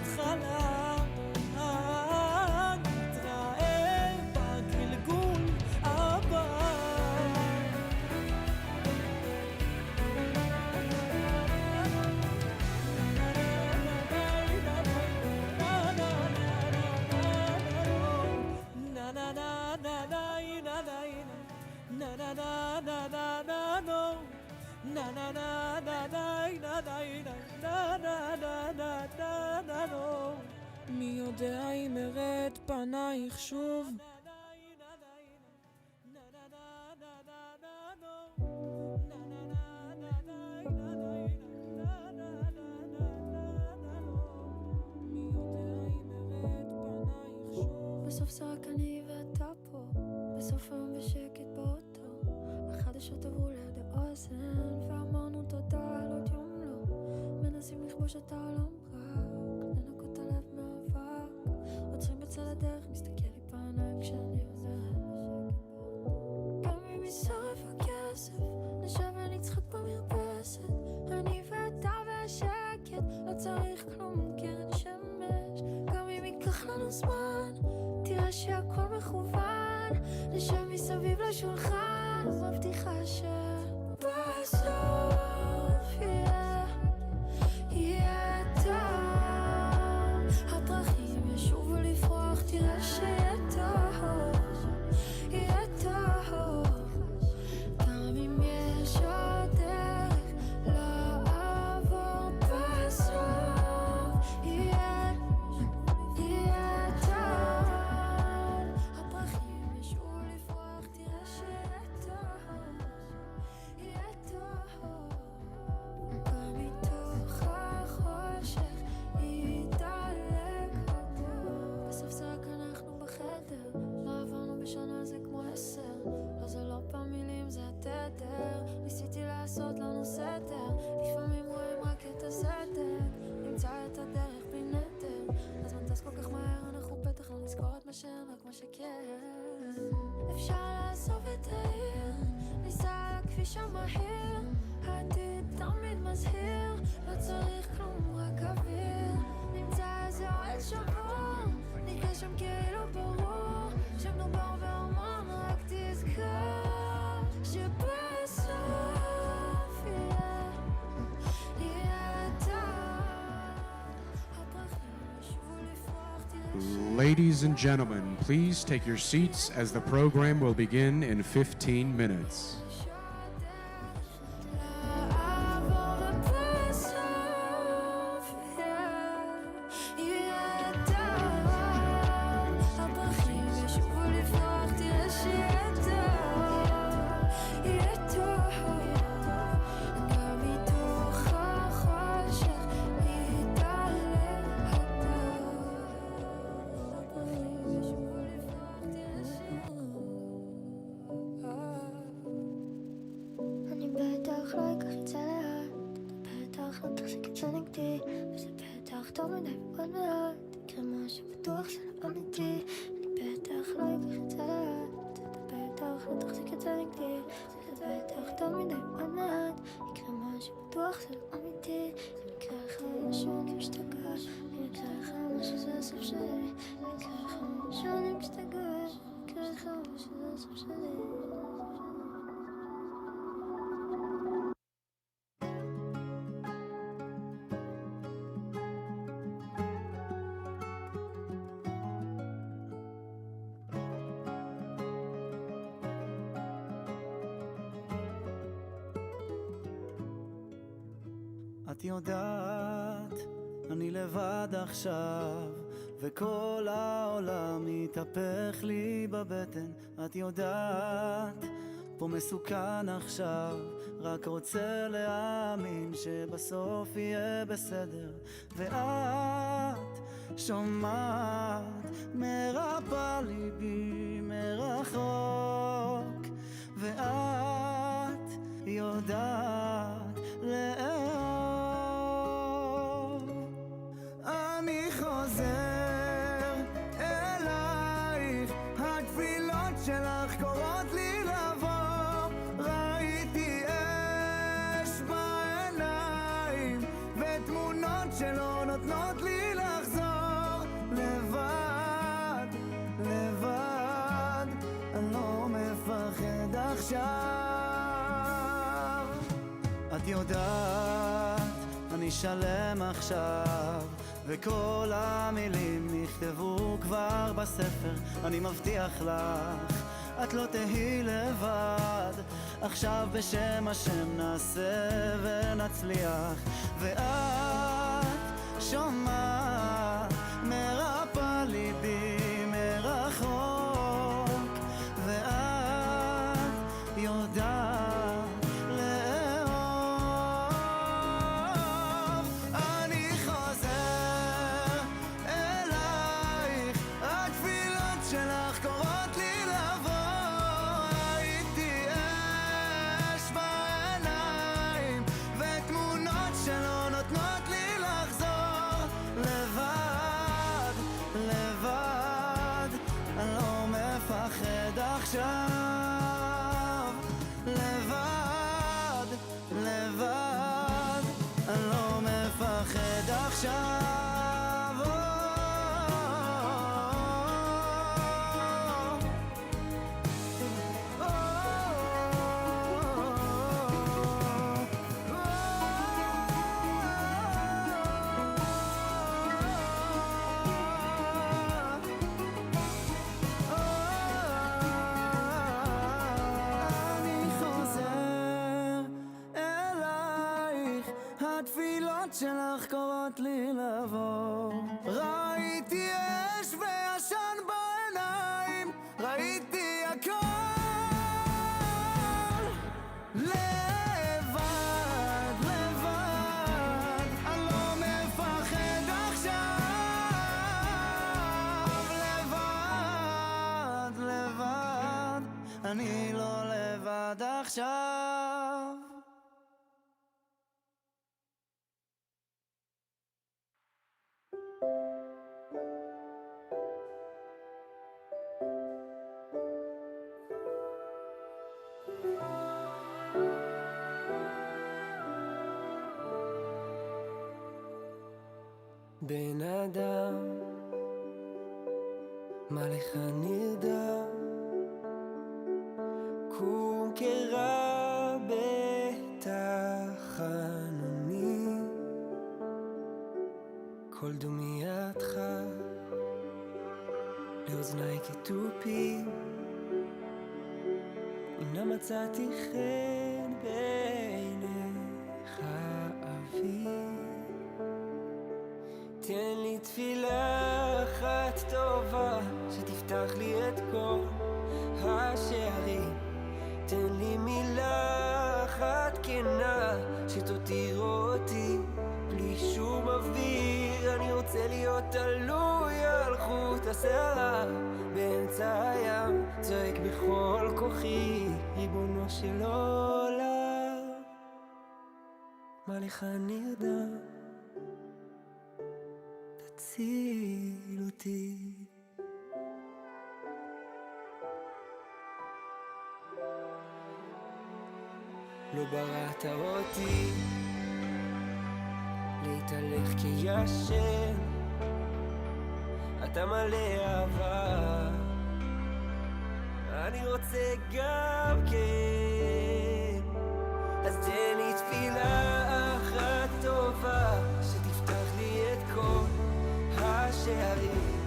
ההתחלה, נתראה בגלגול הבא. מי יודע אם אראה את פנייך שוב. בסוף זה רק אני ואתה פה, בסוף היום בשקט באוטו, החדשות עברו ליד האוזן ואמרנו תודה על עוד יום לא, מנסים לכבוש את העולם רק לנקות הלב מאבק, עוצרים בצד הדרך, מסתכל לי בעיניים כשאני עוזרת, גם אם ישרף הכסף נשב ונצחק במרפסת, אני ואתה והשקט, לא צריך כלום קרן שמש, גם אם ייקח לנו זמן תראה שהכל מכוון, נשב מסביב לשולחן, מבטיחה שבסוף יהיה טוב, הפרחים ישובו לפרוח, תראה שיהיה טוב, יהיה טוב, גם אם יש עוד דרך לעבור, בסוף יהיה טוב, הפרחים ישובו לפרוח, תראה שיהיה טוב, יהיה טוב, גם מתוך החושך ידלק הבוא, בסוף זה רק אנחנו בחדר, לא עברנו בשנה זה כמו 10, לא זה לא פעם מילים זה התדר, ניסיתי לעשות לנו סדר, לפעמים רואים רק את הסדר, נמצא את הדרך בלי נדר, הזמן טס כל כך מהר, אנחנו בטח לא נזכור את מה שאין רק מה שכן, אפשר לעזוב את העיר, ניסע על הכביש המהיר, העתיד תמיד מזהיר, לא צריך כלום רק אוויר, נמצא איזה אוהל שבור, נקרא שם כאילו ברור, שמדובר בהומון, רק תזכור שבסוף יהיה טוב, הפרחים ישובו לפרוח, תראה Ladies and gentlemen, please take your seats as the program will begin in 15 minutes. את יודעת, אני לבד עכשיו, וכל העולם מתהפך לי בבטן. את יודעת, פה מסוכן עכשיו, רק רוצה להאמין שבסוף יהיה בסדר. ואת שומעת, מרפא ליבי מרחוק, ואת יודעת לאהוב. אני חוזר אלייך, התפילות שלך קוראות לי לבוא. ראיתי אש בעיניים ותמונות שלא נותנות לי לחזור. יודעת, אני שלם עכשיו, וכל המילים נכתבו כבר בספר. אני מבטיח לך, את לא תהי לבד. עכשיו בשם השם נעשה ונצליח, ואת שומעת מרפא ליבי מרחוק, ואת יודעת לאהוב. אני חוזר אלייך, התפילות שלך קוראות לי לבוא. ראיתי אש בעיניים ותמונות שלא נותנות לי לחזור. לבד, לבד, אני לא מפחד עכשיו. לבד, לבד, אני לא מפחד עכשיו. אני חוזר אלייך, התפילות שלך קוראות לי לבוא. ראיתי אש ועשן בעיניים, ראיתי הכל. לבד, לבד, אני לא מפחד עכשיו. לבד, לבד, אני לא לבד עכשיו. בן אדם, מה לך נרדם? קום קרא בתחנוני, כל דומייתך לאוזני כתופים. הנה מצאתי חן בעיניך אבי, תן לי תפילה אחת טובה שתפתח לי את כל השערים. תן לי מילה אחת כנה שתותיר אותי בלי שום אוויר. אני רוצה להיות תלוי על חוט השערה באמצע הים, צועק בכל כוחי, ריבונו של עולם, מה לך נרדם? תציל אותי. לא בראת אותי להתהלך כישן, אתה מלא אהבה, אני רוצה גם כן. אז תן לי תפילה אחת טובה שתפתח לי את כל השערים.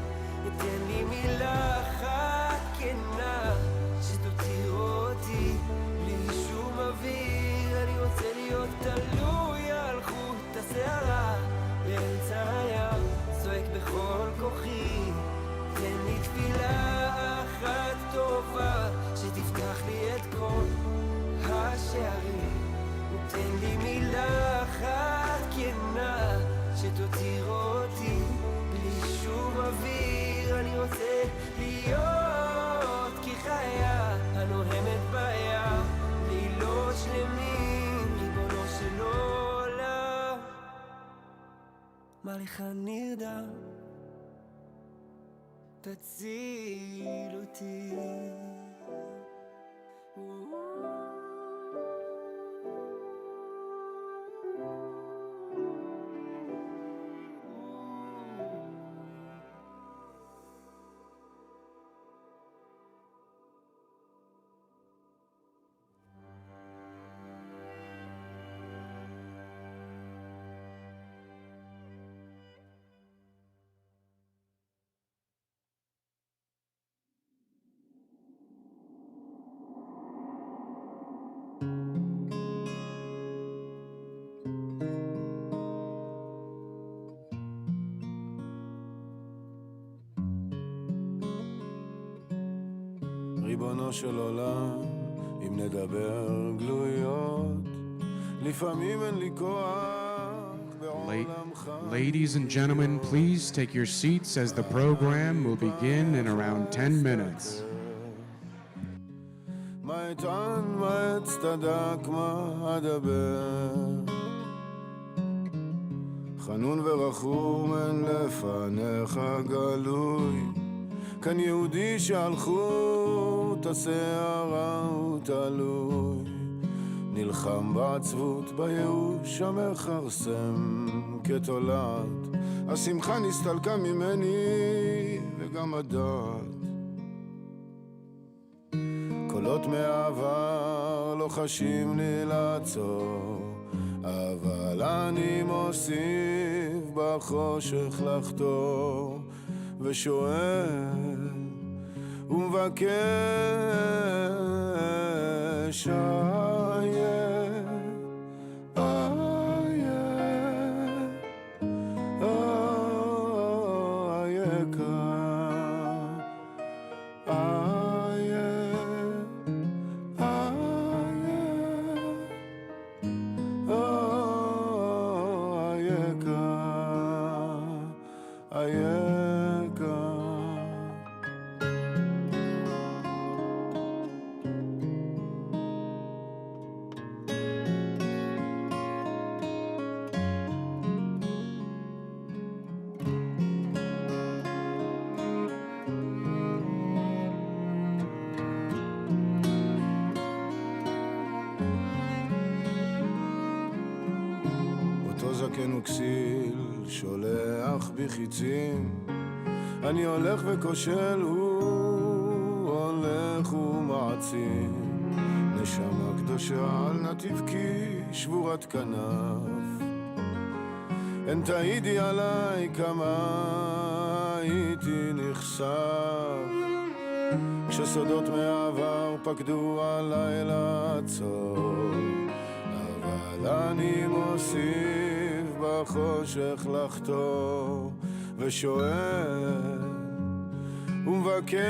תן לי מילה אחת כנה שתותיר אותי בלי שום אוויר. אני רוצה להיות תלוי על חוט השערה באמצע הים, צועק בכל כוחי. תן לי תפילה אחת טובה שתפתח לי את כל השערים. תן לי מילה אחת כנה שתותיר אותי בלי שום אוויר. אני רוצה להיות כחיה הנוהמת בים, לילות שלמים, ריבונו של עולם, מה לך נרדם? תציל אותי. ריבונו של עולם, אם נדבר גלויות, לפעמים אין לי כוח בעולמך. Ladies and gentlemen, please take your seats as the program will begin in around 10 minutes. מה אטען, מה אצטדק, מה אדבר, חנון ורחום אין לפניך גלוי, כאן יהודי שהלכו את השערה ותלוי, נלחם בעצבות בייאוש המכרסם כתולד, השמחה נסתלקה ממני וגם הדעת, קולות מהעבר לא חשים לי לעצור, אבל אני מוסיף בחושך לחתור ושואל ומבקש זקן וכסיל שולח בחיצים, אני הולך וכושל, הוא הולך ומעצים, נשמה קדושה על נתיב כי שבורת כנף, אין תעידי עליי כמה הייתי נחשף, כשסודות מהעבר פקדו עליי לעצור, אבל אני מוסיף בחושך לחתור ושואל ומבקש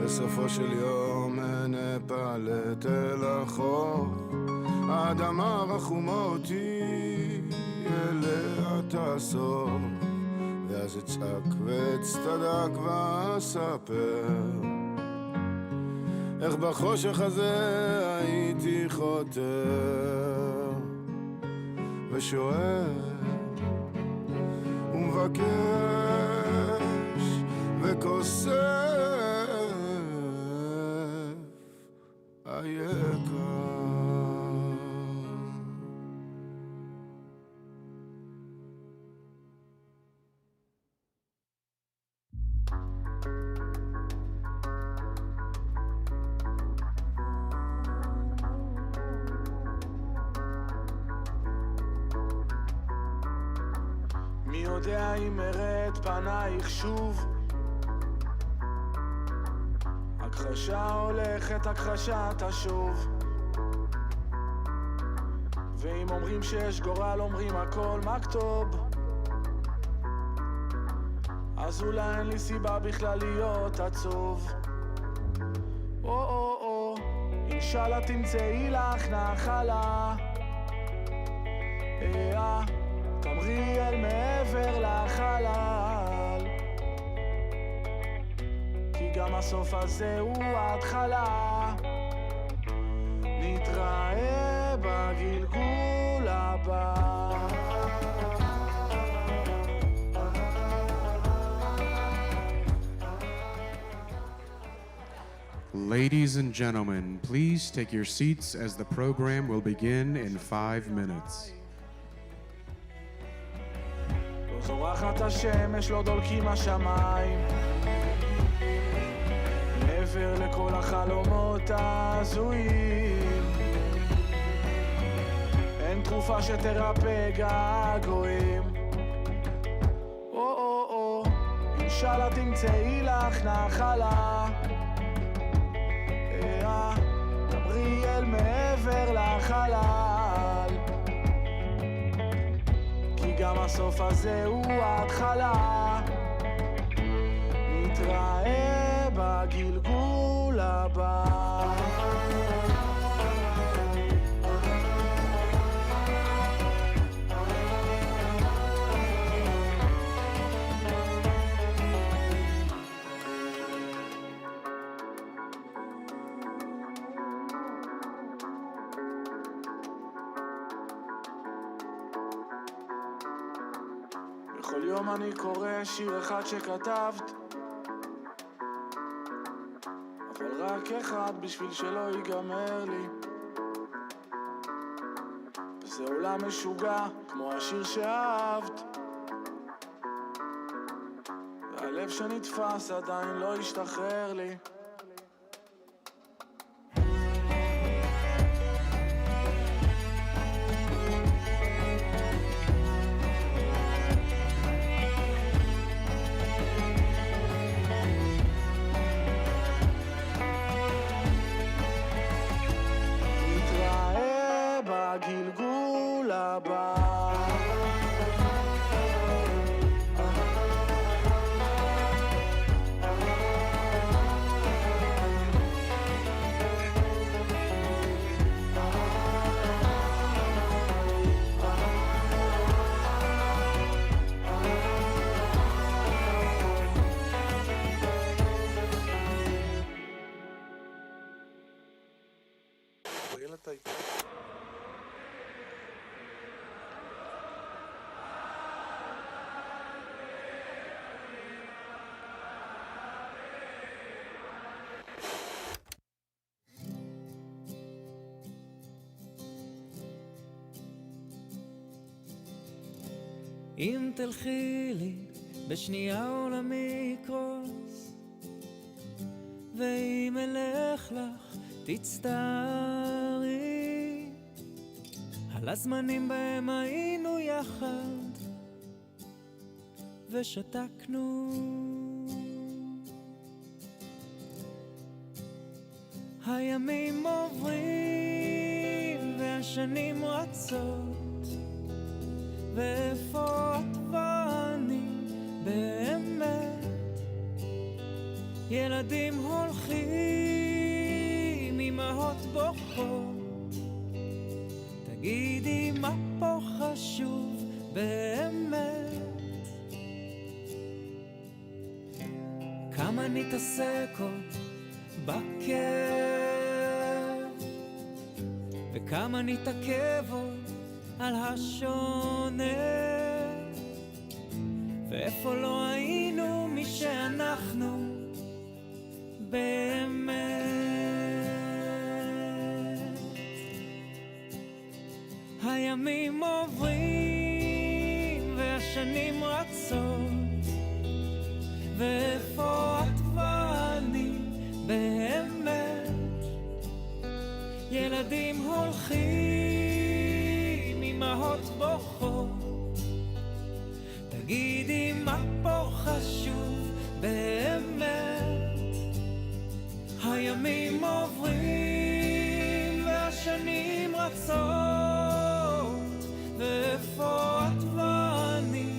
בסופו של יום נפלט אל החוף, האדמה רחומה אותי אליה תאסוף, ואז אצעק ואצטדק ואספר איך בחושך הזה הייתי חותר ושואל ומבקש וכוסף היקר. מי יודע אם אראה את פנייך שוב, הכחשה הולכת, הכחשה תשוב, ואם אומרים שיש גורל אומרים הכל מכתוב, אז אולי אין לי סיבה בכלל להיות עצוב. או אינשאללה תמצאי לך נחלה, תמרי אל מעבר לחלל, כי גם הסוף הזה הוא ההתחלה. נתראה בגלגול הבא. Ladies and gentlemen, please take your seats as the program will begin in 5 minutes. לא זורחת השמש, לא דולקים השמיים, מעבר לכל החלומות ההזויים, אין תרופה שתרפא געגועים. אינשאללה תמצאי לך נחלה, דברי אל מעבר לחלל, כי גם הסוף הזה הוא ההתחלה. נתראה בגלגול הבא. בכל יום אני קורא שיר אחד שכתבת, אבל רק אחד בשביל שלא ייגמר לי. וזה עולם משוגע כמו השיר שאהבת, והלב שנתפס עדיין לא השתחרר לי. בגלגול הבא. אם תלכי לי בשנייה עולמי יקרוס, ואם אלך לך תצטערי על הזמנים בהם היינו יחד ושתקנו. הימים עוברים והשנים רצות, ואיפה את ואני באמת? ילדים הולכים, אמהות בוכות, תגידי מה פה חשוב באמת? כמה נתעסק עוד בכאב, וכמה נתעכב עוד על השונה, ואיפה לא היינו מי שאנחנו באמת. הימים עוברים והשנים רצות, ואיפה את ואני באמת? ילדים הולכים, אמהות בוכות, תגידי מה פה חשוב באמת? הימים עוברים והשנים רצות, ואיפה את ואני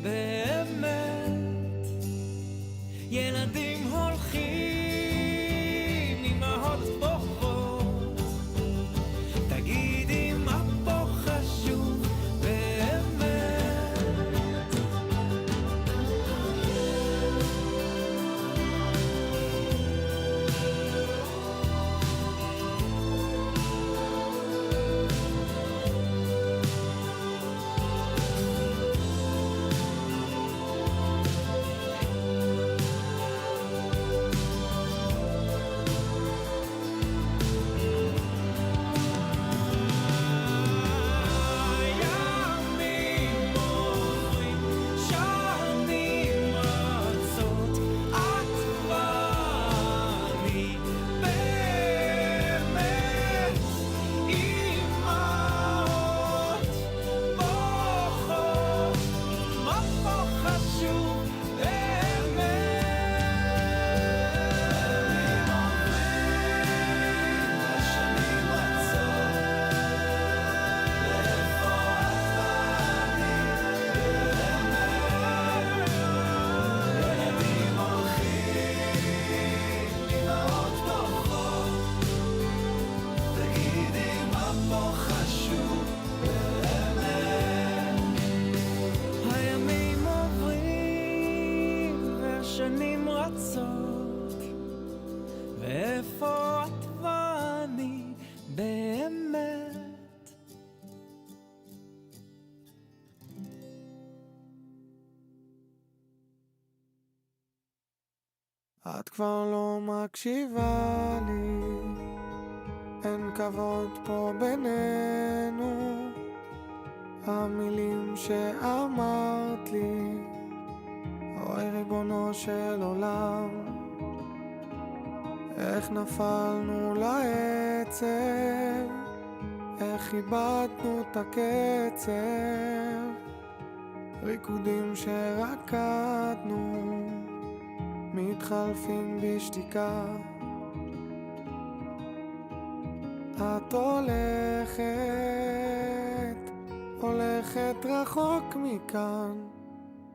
באמת? ילדים הולכים, אמהות בוכות, תגידי מה פה חשוב באמת? השנים רצות, ואיפה את ואני באמת? את כבר לא מקשיבה לי, אין כבוד פה בינינו. המילים שאמרת לי, אוי ריבונו של עולם, איך נפלנו לעצב, איך איבדנו את הקצב, ריקודים שרקדנו מתחלפים בשתיקה. את הולכת רחוק מכאן.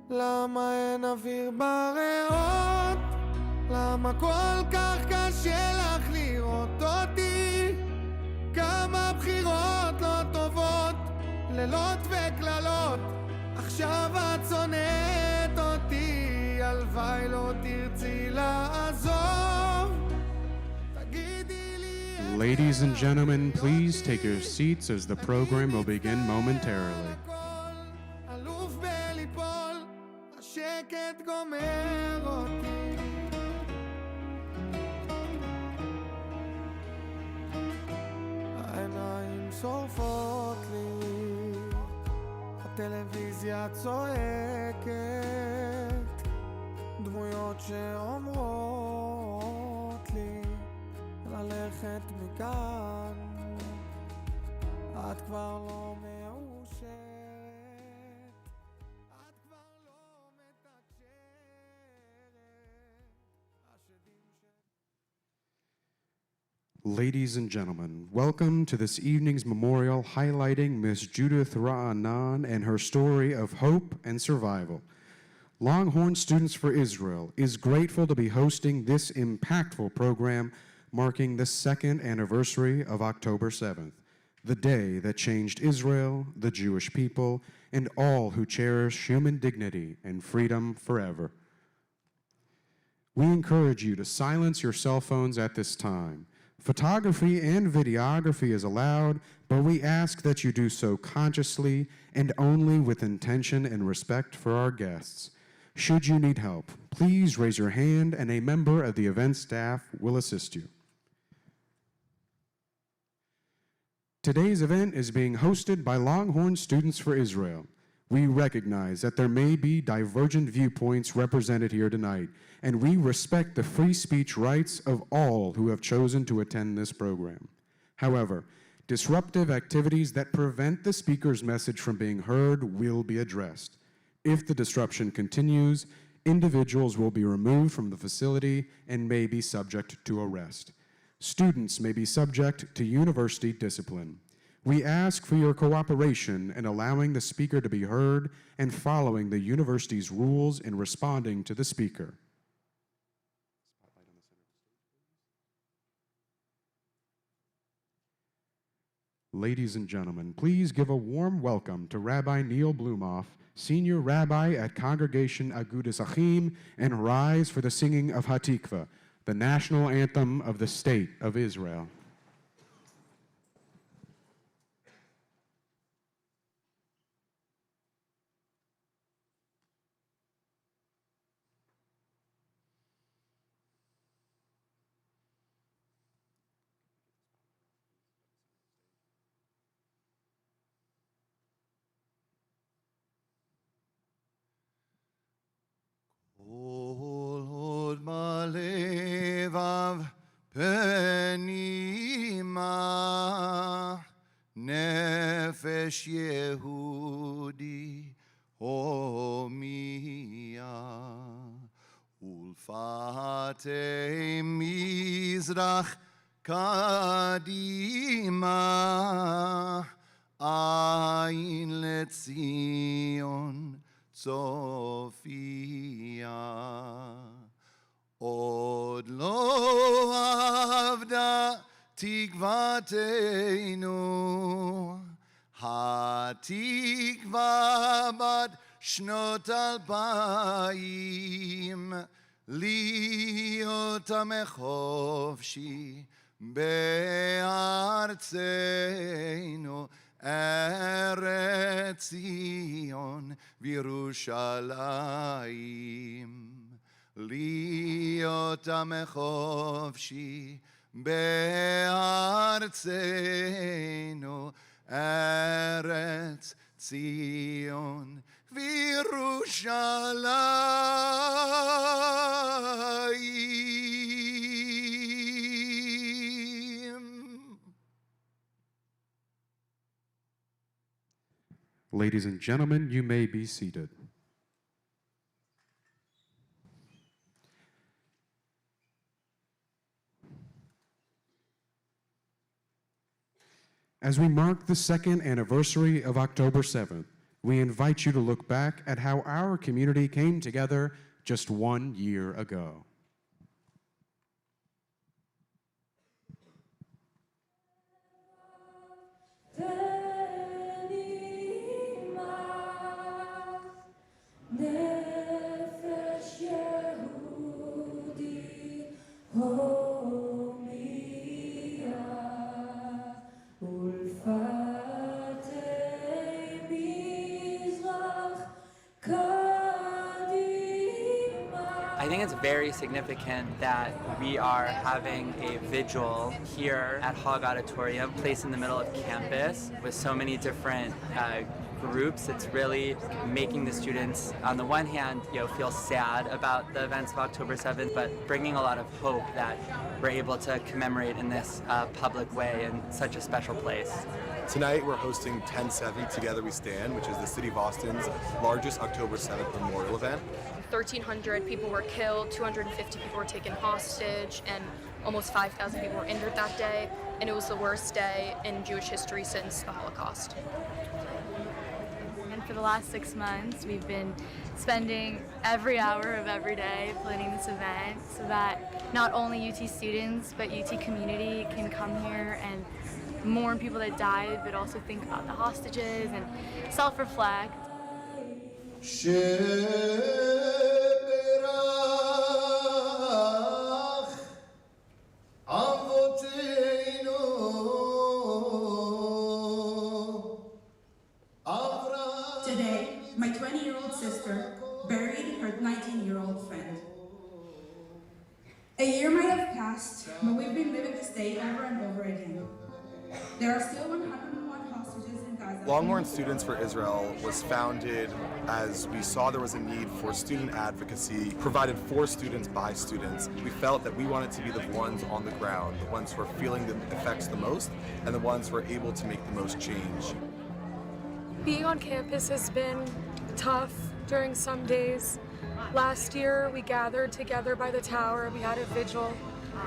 למה אין אוויר בריאות? למה כל כך קשה לך לראות אותי? כמה בחירות לא טובות, לילות וקללות, עכשיו את שונאת אותי. הלוואי לא תרצי לעזוב. תגידי לי. Ladies and gentlemen, please take your seats as the program will begin momentarily. אלוף בליפול, השקט גומר אותי. העיניים שורפות לי, הטלוויזיה צועקת, דמויות שאומרות לי ללכת מכאן. את כבר לא מאושרת, את כבר לא מתקשרת. השדים Ladies and gentlemen, welcome to this evening's memorial highlighting Miss Judith Raanan and her story of hope and survival. Longhorn Students for Israel is grateful to be hosting this impactful program marking the second anniversary of October 7th, the day that changed Israel, the Jewish people, and all who cherish human dignity and freedom forever. We encourage you to silence your cell phones at this time. Photography and videography is allowed, but we ask that you do so consciously and only with intention and respect for our guests. Should you need help, please raise your hand and a member of the event staff will assist you. Today's event is being hosted by Longhorn Students for Israel. We recognize that there may be divergent viewpoints represented here tonight, and we respect the free speech rights of all who have chosen to attend this program. However, disruptive activities that prevent the speaker's message from being heard will be addressed. If the disruption continues, individuals will be removed from the facility and may be subject to arrest. Students may be subject to university discipline. We ask for your cooperation in allowing the speaker to be heard and following the university's rules in responding to the speaker. Ladies and gentlemen, please give a warm welcome to Rabbi Neil Blumoff, Senior Rabbi at Congregation Agudas Achim, and rise for the singing of Hatikva, the national anthem of the State of Israel. כל עוד בלבב פנימה נפש יהודי הומיה ולפתי מזרח קדימה עין לציון צופיה עוד לא עבדה תקוותנו התקווה בת שנות 2000 להיות עם חופשי בארצנו, ארץ ציון וירושלים. להיות עם חופשי בארצנו, ארץ ציון וירושלים. Ladies and gentlemen, you may be seated. As we mark the second anniversary of October 7th, we invite you to look back at how our community came together just 1 year ago. I think it's very significant that we are having a vigil here at Hog Auditorium, placed in the middle of campus with so many different groups. It's really making the students, on the one hand, feel sad about the events of October 7th, but bringing a lot of hope that we're able to commemorate in this public way in such a special place. Tonight we're hosting 10-7 Together We Stand, which is the City of Austin's largest October 7th memorial event. 1,300 people were killed, 250 people were taken hostage, and almost 5,000 people were injured that day. And it was the worst day in Jewish history since the Holocaust. And for the last 6 months, we've been spending every hour of every day planning this event so that not only UT students, but UT community can come here and mourn people that died, but also think about the hostages and self-reflect. Today, my 20-year-old sister buried her 19-year-old friend. A year might have passed, but we've been living this day over and over again. There are still 101 hostages in Gaza. Longhorn Students for Israel was founded as we saw there was a need for student advocacy provided for students by students. We felt that we wanted to be the ones on the ground, the ones who are feeling the effects the most, and the ones who are able to make the most change. Being on campus has been tough during some days. Last year, we gathered together by the tower. We had a vigil.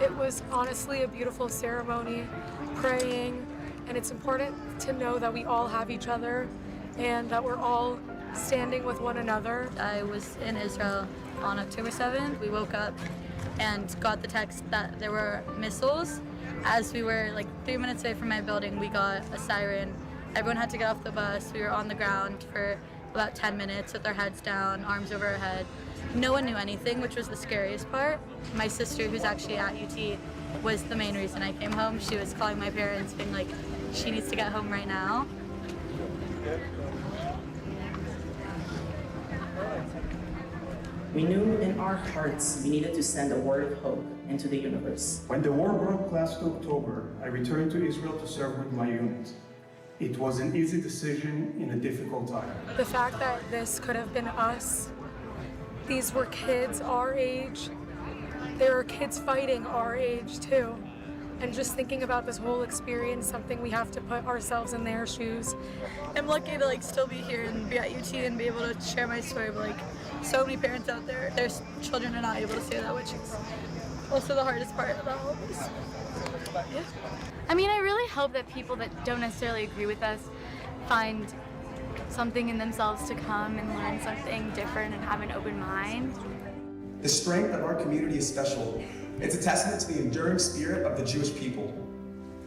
It was honestly a beautiful ceremony, praying, and it's important to know that we all have each other and that we're all standing with one another. I was in Israel on October 7th. We woke up and got the text that there were missiles. As we were like 3 minutes away from my building, we got a siren. Everyone had to get off the bus. We were on the ground for about 10 minutes with our heads down, arms over our head. No one knew anything, which was the scariest part. My sister, who's actually at UT, was the main reason I came home. She was calling my parents, being like, she needs to get home right now. We knew in our hearts we needed to send a word of hope into the universe. When the war broke last October, I returned to Israel to serve with my unit. It was an easy decision in a difficult time. The fact that this could have been us, these were kids our age. There are kids fighting our age too. And just thinking about this whole experience, something we have to put ourselves in their shoes. I'm lucky to still be here and be at UT and be able to share my story, but so many parents out there, their children are not able to say that, which is also the hardest part about all of this. Yeah. I mean, I really hope that people that don't necessarily agree with us find something in themselves to come and learn something different and have an open mind. The strength of our community is special. It's a testament to the enduring spirit of the Jewish people.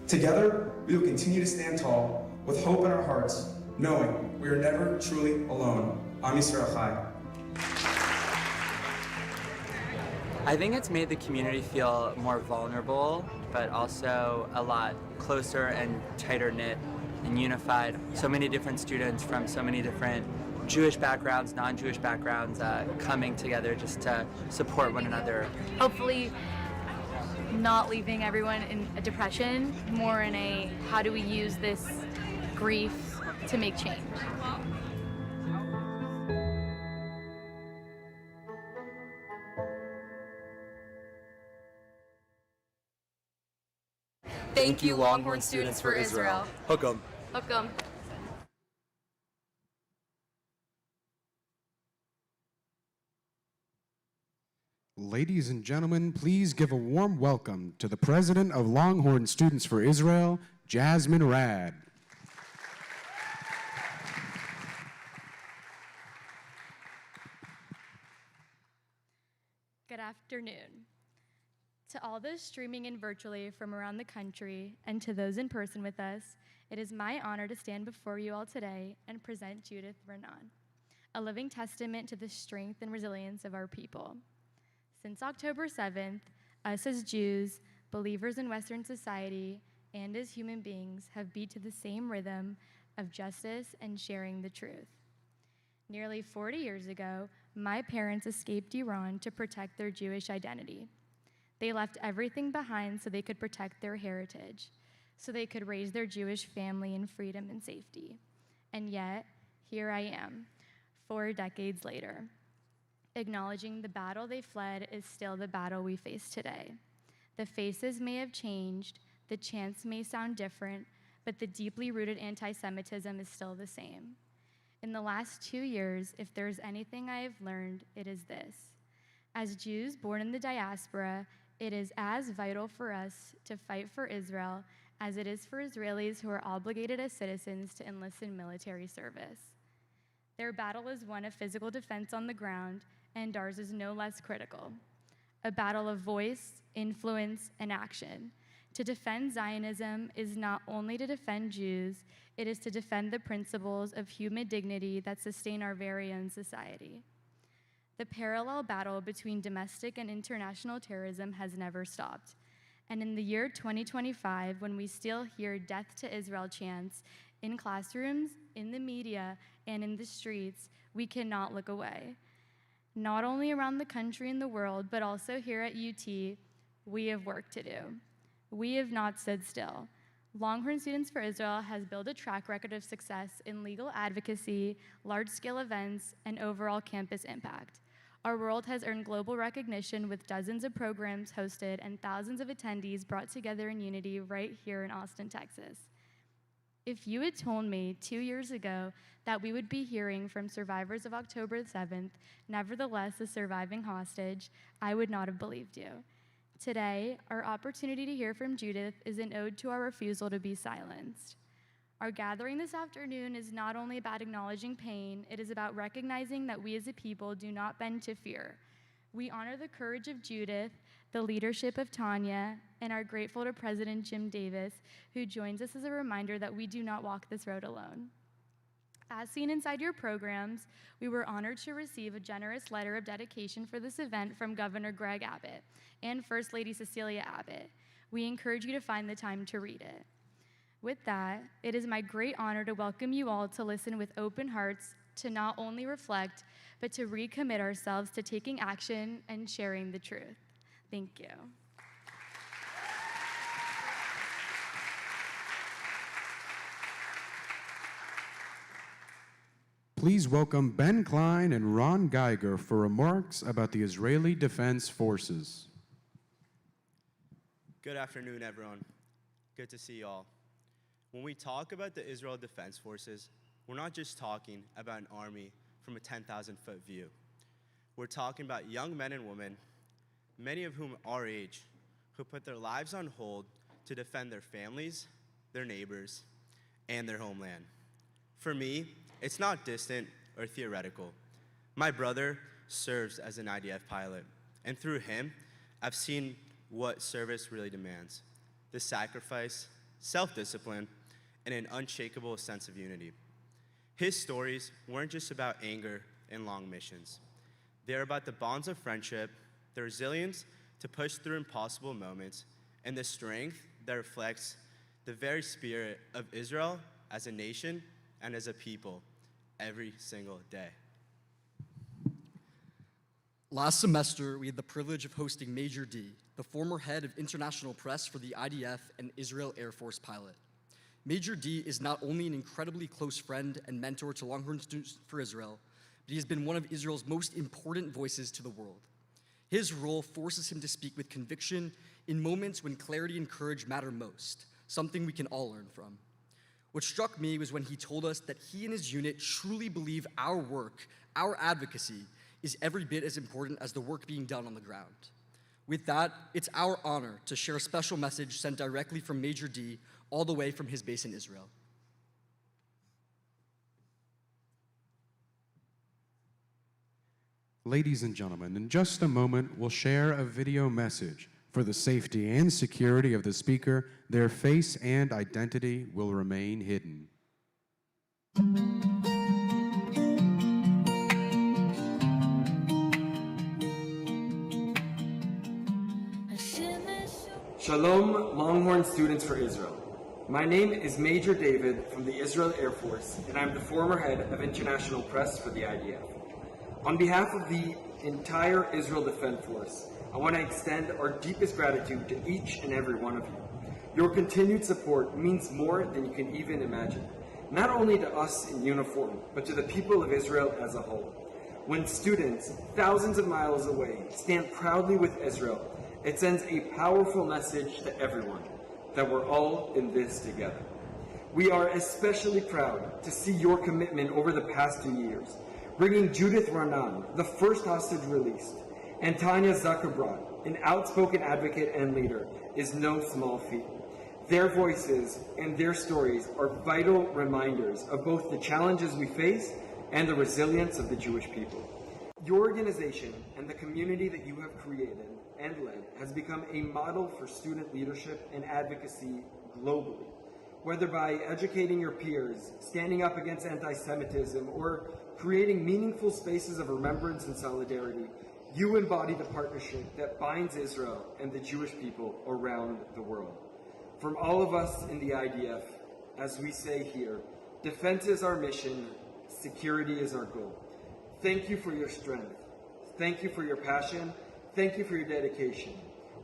Together, we will continue to stand tall with hope in our hearts, knowing we are never truly alone. Am Yisrael Chai. I think it's made the community feel more vulnerable, but also a lot closer and tighter knit and unified. So many different students from so many different Jewish backgrounds, non-Jewish backgrounds, coming together just to support one another. Hopefully not leaving everyone in a depression, more in a how do we use this grief to make change. Thank you, Longhorn students for Israel. Hook 'em. Hook 'em. Ladies and gentlemen, please give a warm welcome to the president of Longhorn Students for Israel, Jasmine Rad. Good afternoon. To all those streaming in virtually from around the country and to those in person with us, it is my honor to stand before you all today and present Judith Raanan, a living testament to the strength and resilience of our people. Since October 7th, us as Jews, believers in Western society, and as human beings have beat to the same rhythm of justice and sharing the truth. Nearly 40 years ago, my parents escaped Iran to protect their Jewish identity. They left everything behind so they could protect their heritage, so they could raise their Jewish family in freedom and safety. And yet, here I am, 4 decades later. Acknowledging the battle they fled is still the battle we face today. The faces may have changed, the chants may sound different, but the deeply rooted anti-Semitism is still the same. In the last 2 years, if there's anything I have learned, it is this. As Jews born in the diaspora, it is as vital for us to fight for Israel as it is for Israelis who are obligated as citizens to enlist in military service. Their battle is one of physical defense on the ground, and ours is no less critical. A battle of voice, influence, and action. To defend Zionism is not only to defend Jews, it is to defend the principles of human dignity that sustain our very own society. The parallel battle between domestic and international terrorism has never stopped. And in the year 2025, when we still hear death to Israel chants in classrooms, in the media, and in the streets, we cannot look away. Not only around the country and the world, but also here at UT, we have work to do. We have not stood still. Longhorn Students for Israel has built a track record of success in legal advocacy, large-scale events, and overall campus impact. Our world has earned global recognition with dozens of programs hosted and thousands of attendees brought together in unity right here in Austin, Texas. If you had told me 2 years ago that we would be hearing from survivors of October 7th, nevertheless a surviving hostage, I would not have believed you. Today, our opportunity to hear from Judith is an ode to our refusal to be silenced. Our gathering this afternoon is not only about acknowledging pain, it is about recognizing that we as a people do not bend to fear. We honor the courage of Judith, the leadership of Tanya, and are grateful to President Jim Davis, who joins us as a reminder that we do not walk this road alone. As seen inside your programs, we were honored to receive a generous letter of dedication for this event from Governor Greg Abbott and First Lady Cecilia Abbott. We encourage you to find the time to read it. With that, it is my great honor to welcome you all to listen with open hearts, to not only reflect, but to recommit ourselves to taking action and sharing the truth. Thank you. Please welcome Ben Klein and Ron Geiger for remarks about the Israeli Defense Forces. Good afternoon, everyone. Good to see you all. When we talk about the Israel Defense Forces, we're not just talking about an army from a 10,000-foot view. We're talking about young men and women, many of whom our age, who put their lives on hold to defend their families, their neighbors, and their homeland. For me, it's not distant or theoretical. My brother serves as an IDF pilot, and through him, I've seen what service really demands: the sacrifice, self-discipline, and an unshakable sense of unity. His stories weren't just about anger and long missions. They're about the bonds of friendship, the resilience to push through impossible moments, and the strength that reflects the very spirit of Israel as a nation and as a people every single day. Last semester, we had the privilege of hosting Major D, the former head of international press for the IDF and Israel Air Force pilot. Major D is not only an incredibly close friend and mentor to Longhorn Students for Israel, but he has been one of Israel's most important voices to the world. His role forces him to speak with conviction in moments when clarity and courage matter most, something we can all learn from. What struck me was when he told us that he and his unit truly believe our work, our advocacy, is every bit as important as the work being done on the ground. With that, it's our honor to share a special message sent directly from Major D all the way from his base in Israel. Ladies and gentlemen, in just a moment, we'll share a video message. For the safety and security of the speaker, their face and identity will remain hidden. Shalom, Longhorn Students for Israel. My name is Major David from the Israel Air Force, and I'm the former head of international press for the IDF. On behalf of the entire Israel Defense Force, I want to extend our deepest gratitude to each and every one of you. Your continued support means more than you can even imagine, not only to us in uniform, but to the people of Israel as a whole. When students, thousands of miles away, stand proudly with Israel, it sends a powerful message to everyone that we're all in this together. We are especially proud to see your commitment over the past 2 years, bringing Judith Raanan, the first hostage released, and Tanya Zuckerbrot, an outspoken advocate and leader, is no small feat. Their voices and their stories are vital reminders of both the challenges we face and the resilience of the Jewish people. Your organization and the community that you have created and led has become a model for student leadership and advocacy globally. Whether by educating your peers, standing up against anti-Semitism, or creating meaningful spaces of remembrance and solidarity, you embody the partnership that binds Israel and the Jewish people around the world. From all of us in the IDF, as we say here, defense is our mission, security is our goal. Thank you for your strength. Thank you for your passion. Thank you for your dedication.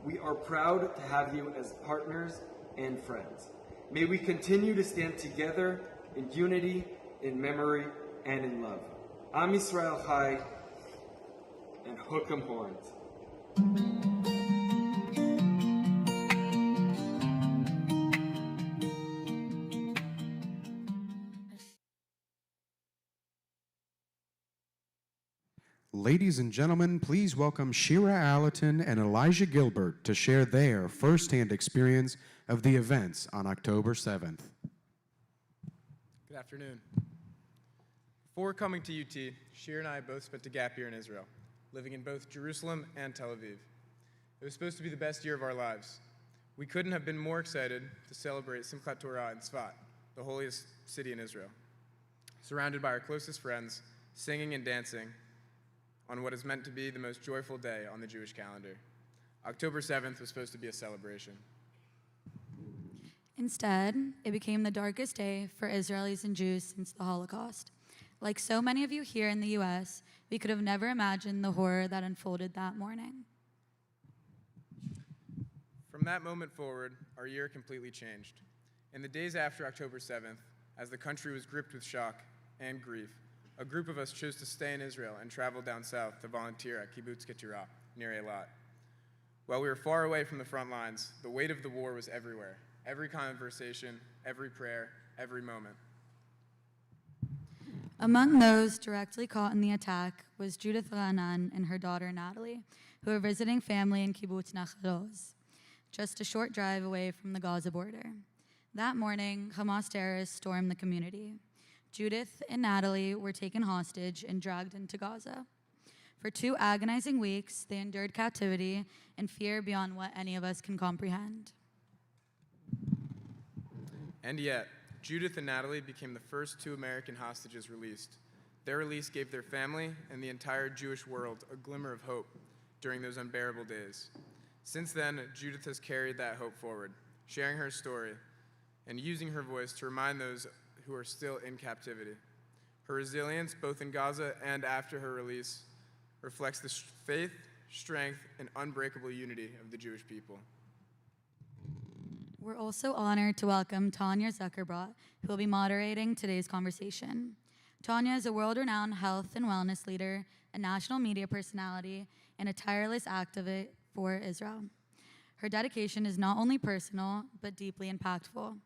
We are proud to have you as partners and friends. May we continue to stand together in unity, in memory, and in love. Am Yisrael Chai, and hook 'em horns. Ladies and gentlemen, please welcome Shira Allerton and Elijah Gilbert to share their firsthand experience of the events on October 7th. Good afternoon. Before coming to UT, Shira and I both spent a gap year in Israel, living in both Jerusalem and Tel Aviv. It was supposed to be the best year of our lives. We couldn't have been more excited to celebrate Simchat Torah in Tzfat, the holiest city in Israel, surrounded by our closest friends, singing and dancing on what is meant to be the most joyful day on the Jewish calendar. October 7th was supposed to be a celebration. Instead, it became the darkest day for Israelis and Jews since the Holocaust. Like so many of you here in the US, we could have never imagined the horror that unfolded that morning. From that moment forward, our year completely changed. In the days after October 7th, as the country was gripped with shock and grief, a group of us chose to stay in Israel and travel down south to volunteer at kibbutz Keturah, near Eilat. While we were far away from the front lines, the weight of the war was everywhere. Every conversation, every prayer, every moment. Among those directly caught in the attack was Judith Raanan and her daughter Natalie, who were visiting family in kibbutz Nahal Oz, just a short drive away from the Gaza border. That morning, Hamas terrorists stormed the community. Judith and Natalie were taken hostage and dragged into Gaza. For 2 agonizing weeks, they endured captivity and fear beyond what any of us can comprehend. And yet, Judith and Natalie became the first 2 American hostages released. Their release gave their family and the entire Jewish world a glimmer of hope during those unbearable days. Since then, Judith has carried that hope forward, sharing her story and using her voice to remind those who are still in captivity. Her resilience, both in Gaza and after her release, reflects the faith, strength, and unbreakable unity of the Jewish people. We're also honored to welcome Tanya Zuckerbrot, who will be moderating today's conversation. Tanya is a world-renowned health and wellness leader, a national media personality, and a tireless activist for Israel. Her dedication is not only personal, but deeply impactful.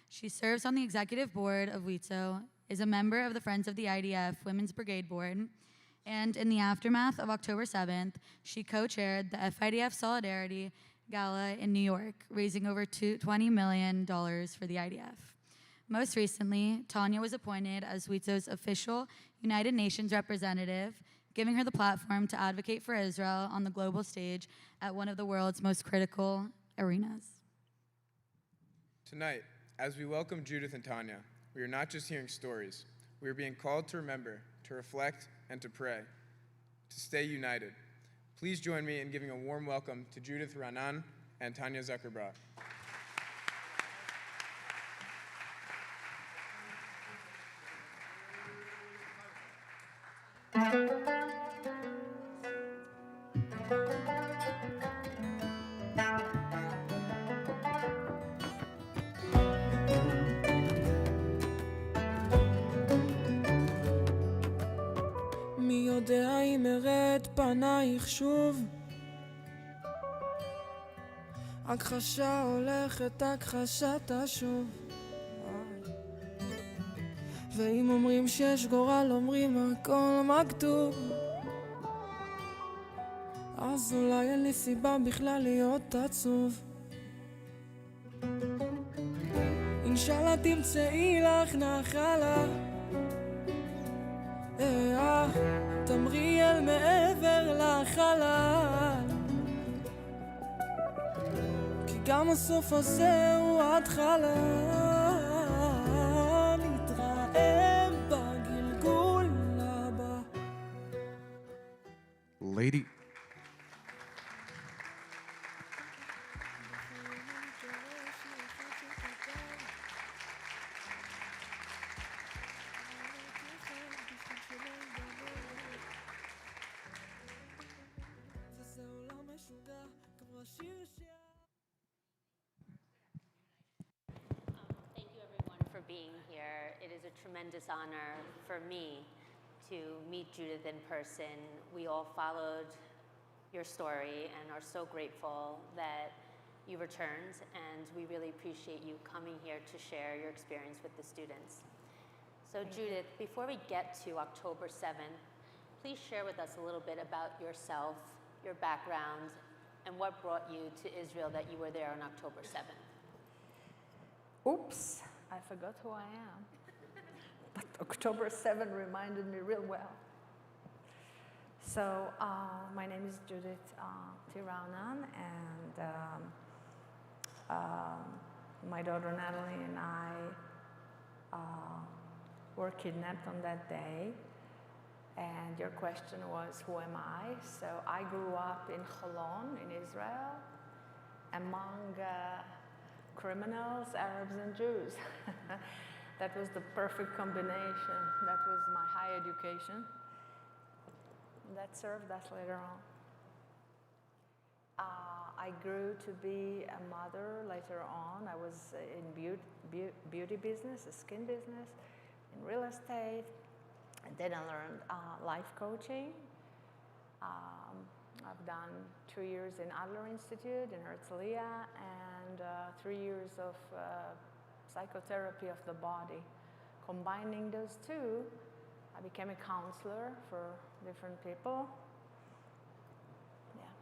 She serves on the executive board of WITSO, is a member of the Friends of the IDF Women's Brigade Board, and in the aftermath of October 7th, she co-chaired the FIDF Solidarity Gala in New York, raising over $20 million for the IDF. Most recently, Tanya was appointed as WITSO's official United Nations representative, giving her the platform to advocate for Israel on the global stage at one of the world's most critical arenas. Tonight, as we welcome Judith and Tanya, we are not just hearing stories. We are being called to remember, to reflect, and to pray, to stay united. Please join me in giving a warm welcome to Judith Raanan and Tanya Zuckerbrot. מי יודע אם אראה את פנייך שוב, הכחשה הולכת, הכחשה תשוב. ואם אומרים שיש גורל, אומרים הכל מכתוב, אז אולי אין לי סיבה בכלל להיות עצוב. אינשאללה תמצאי לך נחלה, תמרי אל מעבר לחלל, כי גם הסוף הזה הוא התחלה. נתראה בגלגול הבא. Lady. Thank you everyone for being here. It is a tremendous honor for me to meet Judith in person. We all followed your story and are so grateful that you returned, and we really appreciate you coming here to share your experience with the students. So Judith, before we get to October 7th, please share with us a little bit about yourself, your background, and what brought you to Israel that you were there on October 7th. Oops, I forgot who I am. But October 7 reminded me real well. So my name is Judith Raanan, and my daughter Natalie and I were kidnapped on that day. And your question was, who am I? So I grew up in Holon in Israel among criminals, Arabs, and Jews. That was the perfect combination. That was my high education. That served us later on. I grew to be a mother later on. I was in beauty business, a skin business, in real estate. And then I learned life coaching. I've done 2 years in Adler Institute in Herzliya, and 3 years of psychotherapy of the body. Combining those two, I became a counselor for different people. Yeah.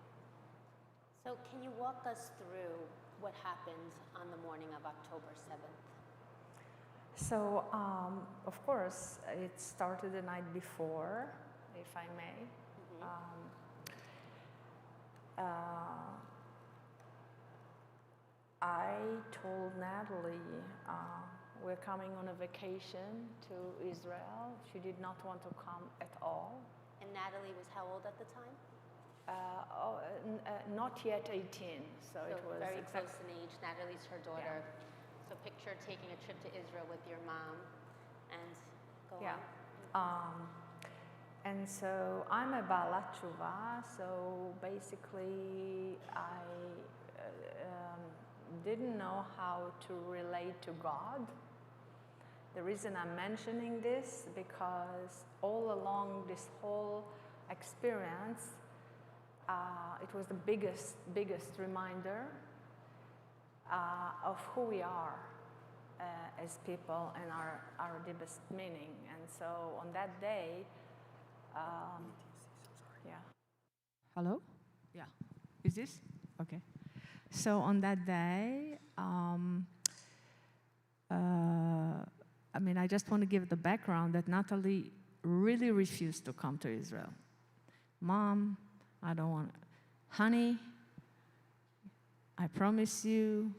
So can you walk us through what happened on the morning of October 7th? So, of course, it started the night before, if I may. I told Natalie we're coming on a vacation to Israel. She did not want to come at all. And Natalie was how old at the time? not yet 18, so it was very close in age. Natalie's her daughter. So picture taking a trip to Israel with your mom, and go on. And so I'm a Baalat Tshuva, so basically I didn't know how to relate to God. The reason I'm mentioning this, because all along this whole experience, it was the biggest reminder of who we are as people and our deepest meaning. And so on that day, Hello? Yeah. Is this? Okay. So on that day, I just want to give the background that Natalie really refused to come to Israel. Mom, I don't want it. Honey, I promise you,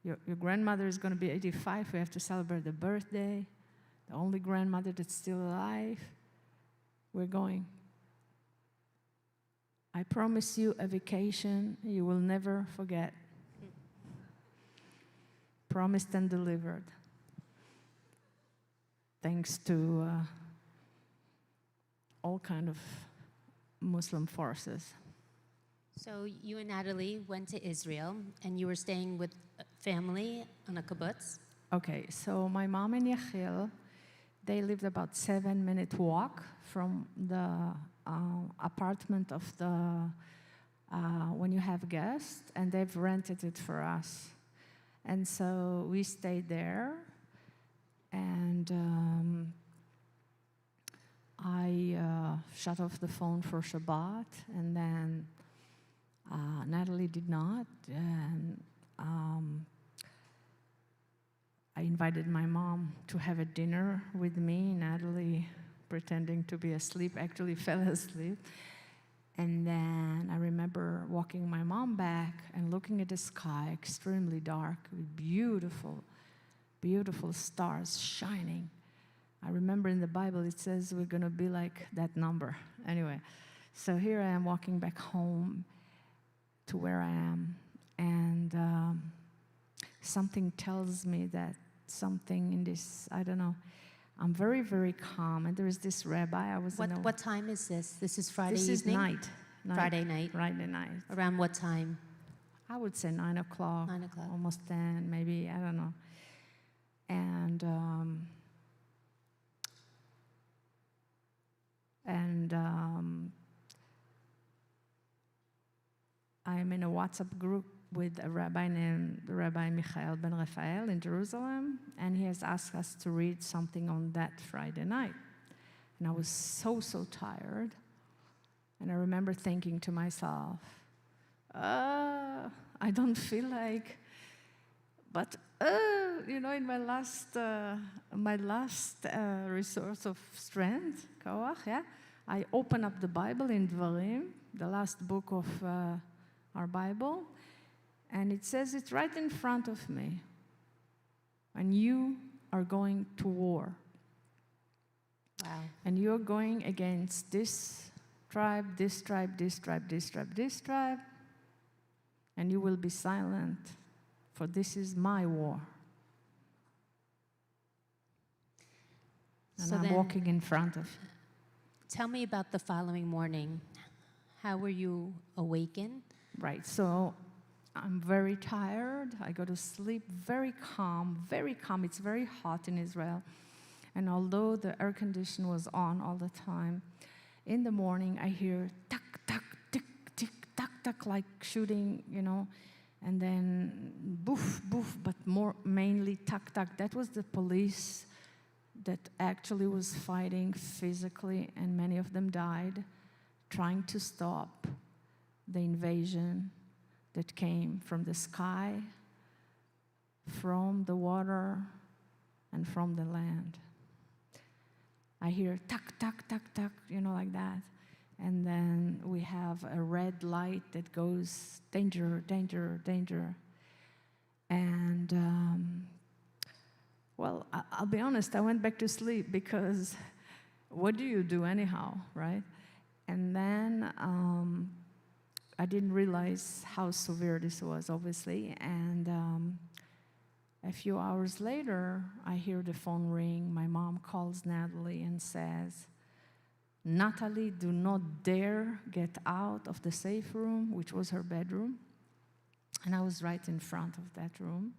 your grandmother is going to be 85. We have to celebrate the birthday. The only grandmother that's still alive. We're going. I promise you a vacation you will never forget. Promised and delivered. Thanks to all kind of Muslim forces. So you and Natalie went to Israel, and you were staying with family on a kibbutz? Okay, so my mom and Yechiel, they lived about 7-minute walk from the apartment of the, when you have guests, and they've rented it for us. And so we stayed there, and I shut off the phone for Shabbat, and then Natalie did not, and I invited my mom to have a dinner with me. Natalie, pretending to be asleep, actually fell asleep. And then I remember walking my mom back and looking at the sky, extremely dark, with beautiful, beautiful stars shining. I remember in the Bible it says we're going to be like that number. Anyway, so here I am walking back home to where I am, and something tells me that something in this, I don't know, I'm very, very calm, and there is this rabbi. What time is this? This is Friday This is evening? night. Friday night? Friday night. Around what time? I would say 9 o'clock. 9 o'clock. Almost 10, maybe, I don't know. And I'm in a WhatsApp group with a rabbi named Rabbi Michael Ben Raphael in Jerusalem, and he has asked us to read something on that Friday night. And I was so tired. And I remember thinking to myself, I don't feel like, but in my last resource of strength, koach, I open up the Bible in Dvarim, the last book of our Bible, and it says it's right in front of me. And you are going to war. Wow. And you're going against this tribe, this tribe, this tribe, this tribe, this tribe, and you will be silent, for this is my war. And So I'm then, walking in front of you. Tell me about the following morning. How were you awakened? Right, so I'm very tired. I go to sleep very calm, very calm. It's very hot in Israel. And although the air condition was on all the time, in the morning I hear tuck, tuck, tick, tick, tuck, tuck, like shooting, and then boof, boof, but mainly tuck, tuck. That was the police that actually was fighting physically, and many of them died, trying to stop the invasion that came from the sky, from the water, and from the land. I hear tuck, tuck, tuck, tuck, like that. And then we have a red light that goes, danger, danger, danger. And, well, I'll be honest, I went back to sleep because what do you do anyhow, right? And then I didn't realize how severe this was, obviously. And a few hours later, I hear the phone ring. My mom calls Natalie and says, "Natalie, do not dare get out of the safe room," which was her bedroom. And I was right in front of that room.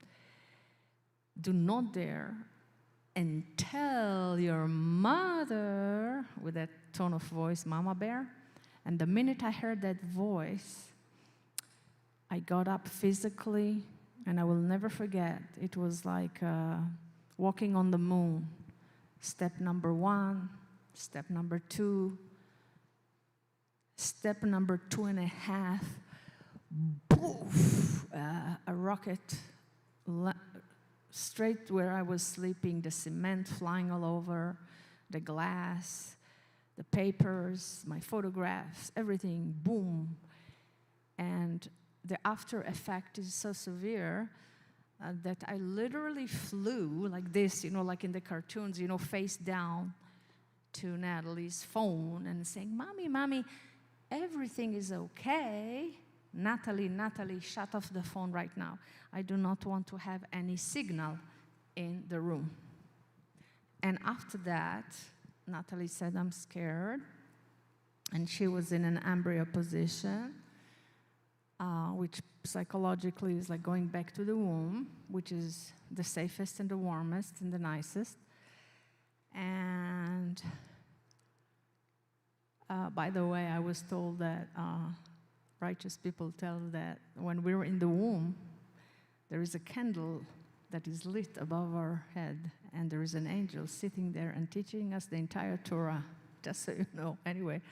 "Do not dare and tell your mother," with that tone of voice, "Mama Bear." And the minute I heard that voice, I got up physically, and I will never forget. It was like walking on the moon. Step number 1, step number 2, step number 2.5, poof, a rocket straight where I was sleeping, the cement flying all over, the glass, the papers, my photographs, everything, boom. And the after effect is so severe that I literally flew like this, like in the cartoons, face down to Natalie's phone and saying, "Mommy, Mommy, everything is okay. Natalie, shut off the phone right now. I do not want to have any signal in the room." And after that, Natalie said, "I'm scared." And she was in an embryo position, which psychologically is like going back to the womb, which is the safest and the warmest and the nicest. And by the way, I was told that righteous people tell that when we're in the womb, there is a candle that is lit above our head, and there is an angel sitting there and teaching us the entire Torah, just so you know. Anyway,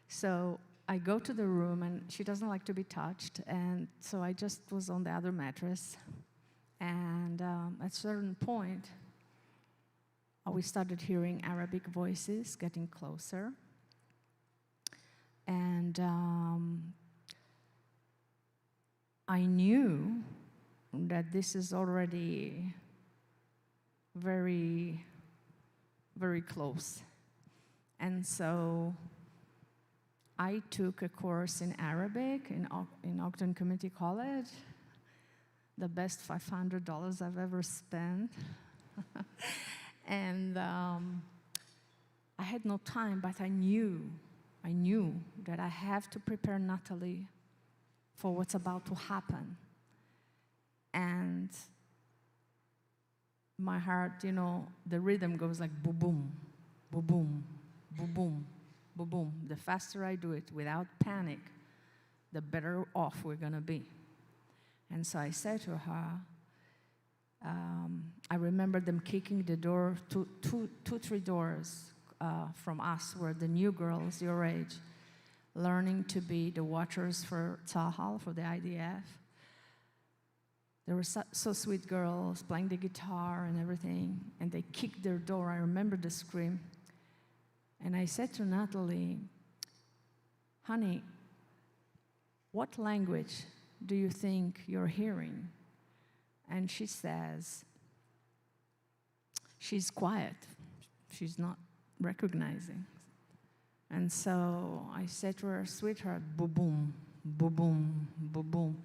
so I go to the room, and she doesn't like to be touched, and so I just was on the other mattress. And at a certain point, we started hearing Arabic voices getting closer. And I knew that this is already very, very close. And so I took a course in Arabic in Ogden Community College, the best $500 I've ever spent. And I had no time, but I knew that I have to prepare Natalie for what's about to happen. And my heart, the rhythm goes like boom, boom, boom, boom, boom, boom, boom. The faster I do it without panic, the better off we're gonna be. And so I said to her, I remember them kicking the door, two, 3 doors from us were the new girls, your age, learning to be the watchers for Tzahal, for the IDF. There were so sweet girls playing the guitar and everything, and they kicked their door. I remember the scream. And I said to Natalie, "Honey, what language do you think you're hearing?" And she says, she's quiet. She's not recognizing. And so I said to her, "Sweetheart, boom, boom, boom, boom, boom.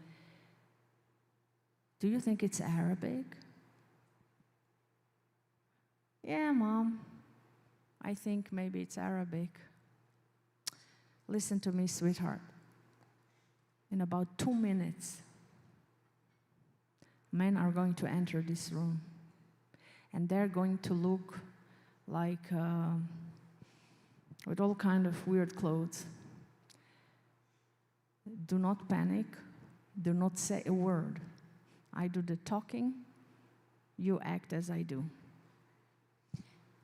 Do you think it's Arabic?" "Yeah, Mom, I think maybe it's Arabic." "Listen to me, sweetheart. In about 2 minutes, men are going to enter this room, and they're going to look like with all kind of weird clothes. Do not panic. Do not say a word. I do the talking. You act as I do."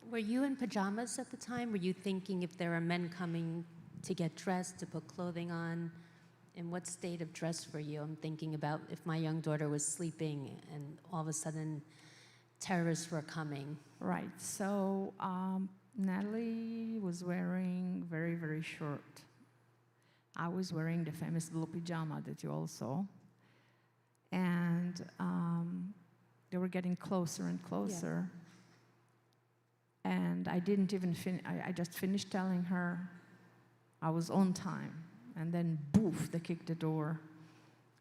Were you in pajamas at the time? Were you thinking if there are men coming to get dressed, to put clothing on? In what state of dress were you? I'm thinking about if my young daughter was sleeping and all of a sudden terrorists were coming. Right. So Natalie was wearing very, very short. I was wearing the famous blue pajama that you all saw. And they were getting closer and closer. Yeah. And I didn't even finish. I just finished telling her I was on time. and then boof, they kicked the door,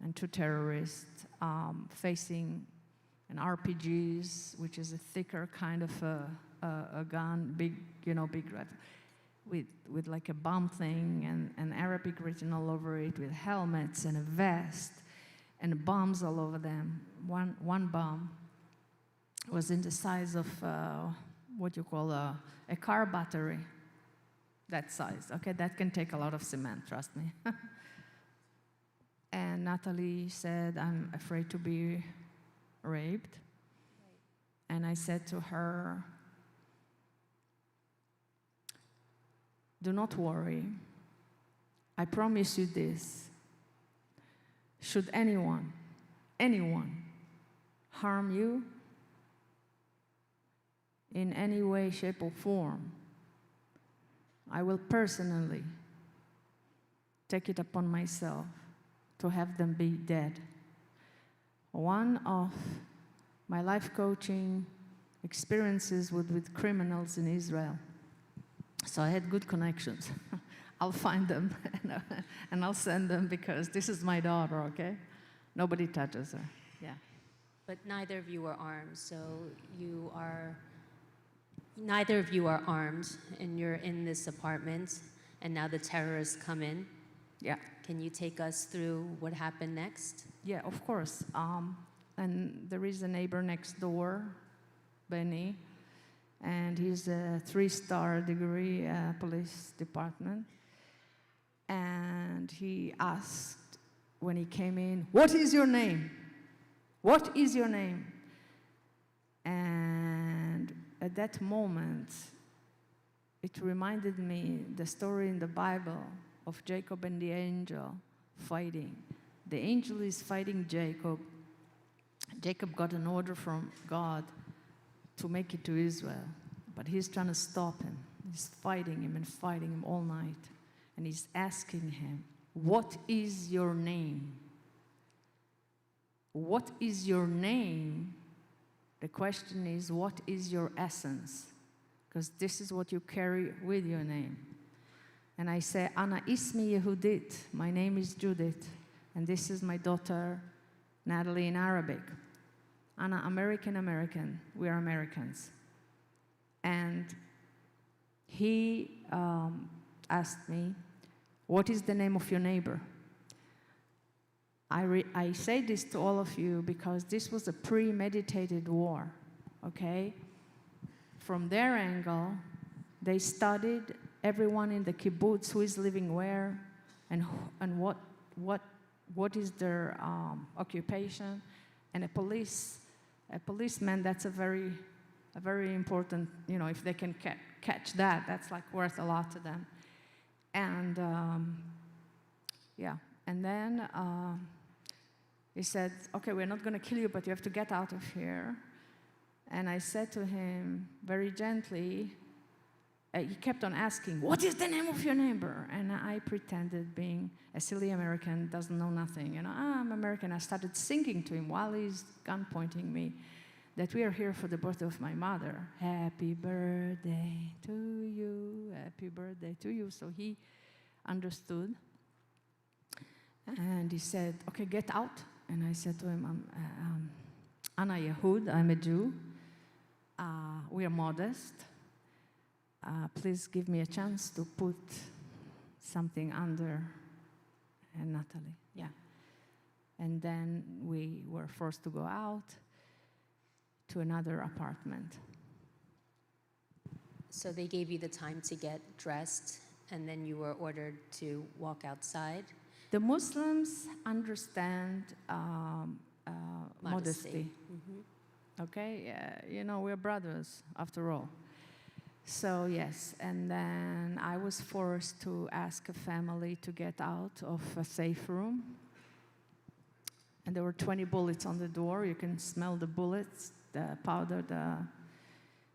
and two terrorists facing an RPGs, which is a thicker kind of a gun, big rifle, with like a bomb thing and an Arabic written all over it, with helmets and a vest and bombs all over them. One bomb was in the size of what you call a car battery, that size. Okay, that can take a lot of cement, trust me. And Natalie said, I'm afraid to be raped. And I said to her, do not worry. I promise you this. Should anyone harm you in any way, shape, or form, I will personally take it upon myself to have them be dead. One of my life coaching experiences with criminals in Israel. So I had good connections. I'll find them and I'll send them because this is my daughter, okay? Nobody touches her, yeah. But neither of you are armed, so neither of you are armed, and you're in this apartment, and now the terrorists come in. Yeah. Can you take us through what happened next? Yeah, of course. And there is a neighbor next door, Benny, and he's a 3-star degree police department. And he asked when he came in, what is your name? What is your name? And at that moment, it reminded me the story in the Bible of Jacob and the angel fighting. The angel is fighting Jacob. Jacob got an order from God to make it to Israel, but he's trying to stop him. He's fighting him all night. And he's asking him, what is your name? What is your name? The question is, what is your essence? Because this is what you carry with your name. And I say, Ana ismi Yehudit. My name is Judith. And this is my daughter, Natalie, in Arabic. Ana American. We are Americans. And he asked me, what is the name of your neighbor? I say this to all of you because this was a premeditated war, okay? From their angle, they studied everyone in the kibbutz, who is living where, and what is their occupation, and a policeman. That's a very important. If they can catch that, that's like worth a lot to them. And yeah, and then he said, okay, we're not going to kill you, but you have to get out of here. And I said to him very gently, he kept on asking, what is the name of your neighbor? And I pretended, being a silly American, doesn't know nothing. I'm American. I started singing to him while he's gun pointing me that we are here for the birthday of my mother. Happy birthday to you, happy birthday to you. So he understood. And he said, okay, get out. And I said to him, Ana Yehud, I'm a Jew. We are modest. Please give me a chance to put something under Natalie. Yeah. And then we were forced to go out to another apartment. So they gave you the time to get dressed, and then you were ordered to walk outside? The Muslims understand modesty. Mm-hmm. Okay? We're brothers, after all. So yes, and then I was forced to ask a family to get out of a safe room. And there were 20 bullets on the door. You can smell the bullets, the powder,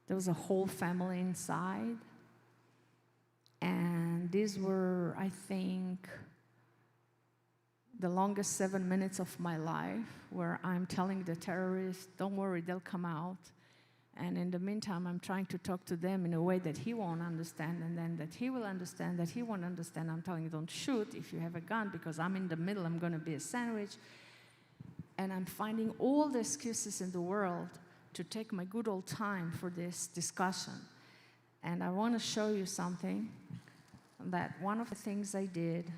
there was a whole family inside. And these were, I think, the longest 7 minutes of my life, where I'm telling the terrorists, don't worry, they'll come out. And in the meantime, I'm trying to talk to them in a way that he won't understand, and then that he will understand, that he won't understand. I'm telling you, don't shoot if you have a gun, because I'm in the middle, I'm going to be a sandwich. And I'm finding all the excuses in the world to take my good old time for this discussion. And I want to show you something, that one of the things I did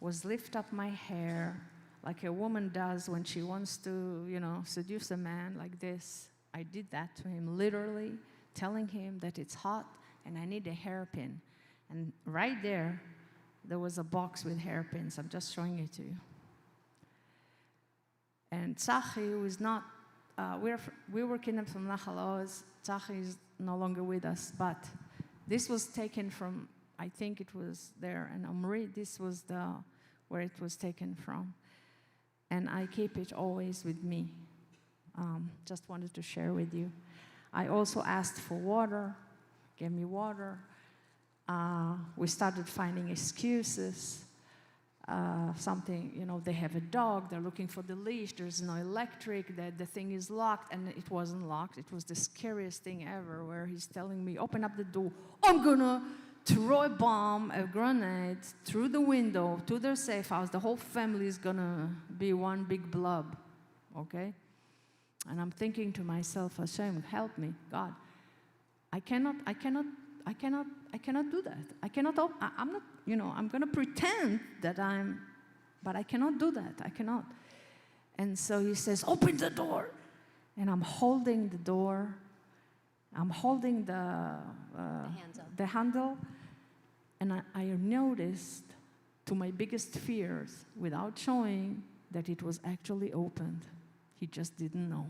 was lift up my hair like a woman does when she wants to, seduce a man like this. I did that to him, literally telling him that it's hot and I need a hairpin. And right there was a box with hairpins. I'm just showing it to you. And Tzachi, who is not, we were kidnapped from Nahal Oz. Tzachi is no longer with us, but this was taken from, I think it was there, and Omri, this was where it was taken from. And I keep it always with me. Just wanted to share with you. I also asked for water, gave me water. We started finding excuses. Something, they have a dog, they're looking for the leash, there's no electric, the thing is locked, and it wasn't locked. It was the scariest thing ever, where he's telling me, open up the door, I'm gonna throw a bomb, a grenade, through the window to their safe house. The whole family is gonna be one big blob, okay? And I'm thinking to myself, Hashem, help me, God. I cannot do that. I'm not, I'm going to pretend that but I cannot do that. I cannot. And so he says, open the door. And I'm holding the door. I'm holding the handle. And I noticed, to my biggest fears, without showing, that it was actually opened. He just didn't know.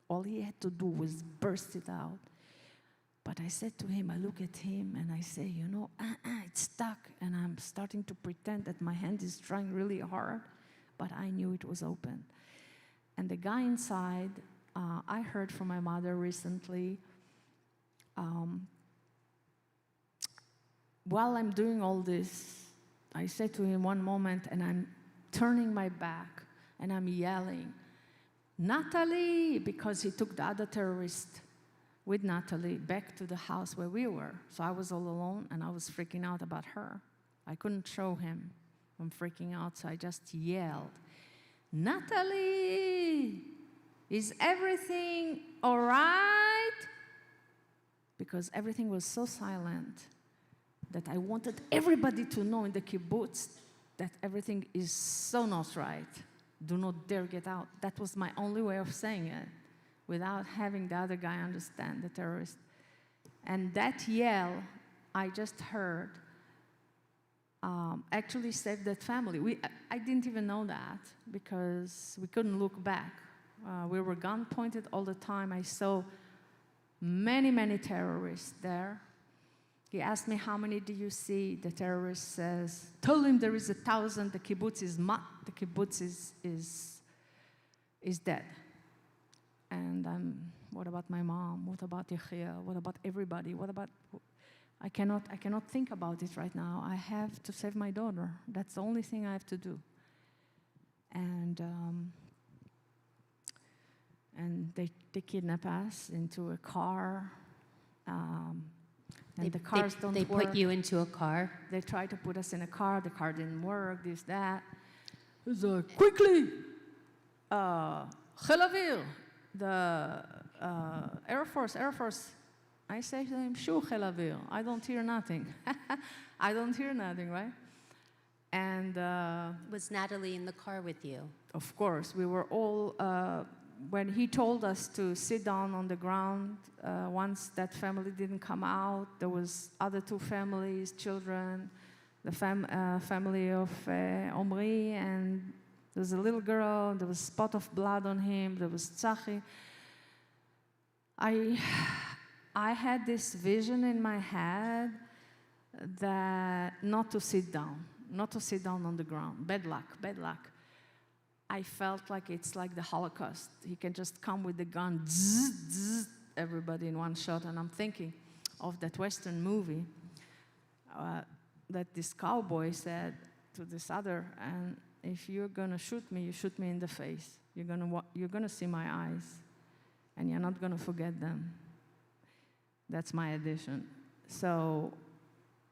All he had to do was burst it out. But I said to him, I look at him and I say, it's stuck. And I'm starting to pretend that my hand is trying really hard, but I knew it was open. And the guy inside, I heard from my mother recently, while I'm doing all this, I said to him one moment, and I'm turning my back and I'm yelling, Natalie, because he took the other terrorist with Natalie back to the house where we were. So I was all alone, and I was freaking out about her. I couldn't show him. I'm freaking out, so I just yelled, Natalie, is everything all right? Because everything was so silent that I wanted everybody to know in the kibbutz that everything is so not right. Do not dare get out. That was my only way of saying it, without having the other guy understand, the terrorist. And that yell I just heard actually saved that family. I didn't even know that, because we couldn't look back. We were gun pointed all the time. I saw many, many terrorists there. He asked me, how many do you see? The terrorist says, tell him there is 1,000. The kibbutz is the kibbutz is dead. And what about my mom? What about Yechia? What about everybody? What about? I cannot think about it right now. I have to save my daughter. That's the only thing I have to do. And they kidnap us into a car. And the cars don't work. They put you into a car? They tried to put us in a car. The car didn't work, this, that. It was quickly, Chel Avir, the Air Force. I say to him, Shu Chel Avir. I don't hear nothing. I don't hear nothing, right? And was Natalie in the car with you? Of course. We were all, when he told us to sit down on the ground, once that family didn't come out, there was other two families, children, the family of Omri, and there was a little girl, there was a spot of blood on him, there was Tzachi. I had this vision in my head that not to sit down on the ground. Bad luck. I felt like it's like the Holocaust. He can just come with the gun, zzz, zzz, everybody in one shot. And I'm thinking of that Western movie that this cowboy said to this other, and if you're gonna shoot me, you shoot me in the face. You're gonna see my eyes. and you're not going to forget them. That's my addition. So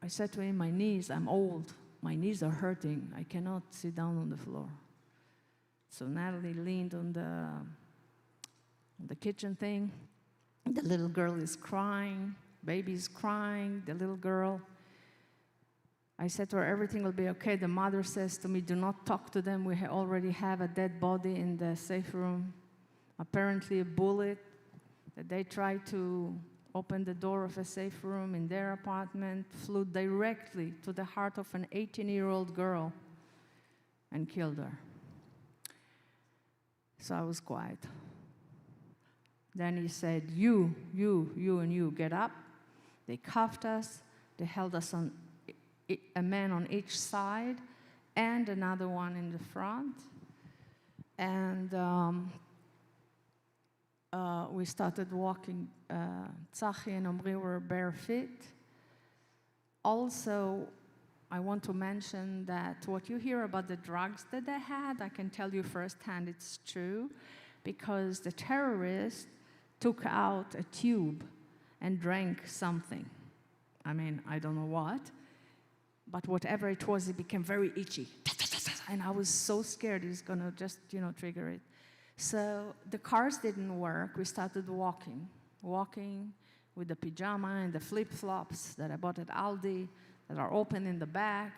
I said to him, my knees, I'm old. My knees are hurting. I cannot sit down on the floor. So Natalie leaned on the kitchen thing. The little girl is crying. Baby's crying. The little girl. I said to her, everything will be okay. The mother says to me, do not talk to them. We already have a dead body in the safe room. Apparently a bullet that they tried to open the door of a safe room in their apartment flew directly to the heart of an 18-year-old girl and killed her. So I was quiet. Then he said, you, and you, get up. They cuffed us. They held us on a man on each side and another one in the front. And we started walking. Tzachi and Omri were bare feet. Also, I want to mention that what you hear about the drugs that they had, I can tell you firsthand it's true, because the terrorists took out a tube and drank something. I mean, I don't know what, but whatever it was, it became very itchy. And I was so scared it's gonna just, trigger it. So the cars didn't work. We started walking with the pajama and the flip-flops that I bought at Aldi that are open in the back.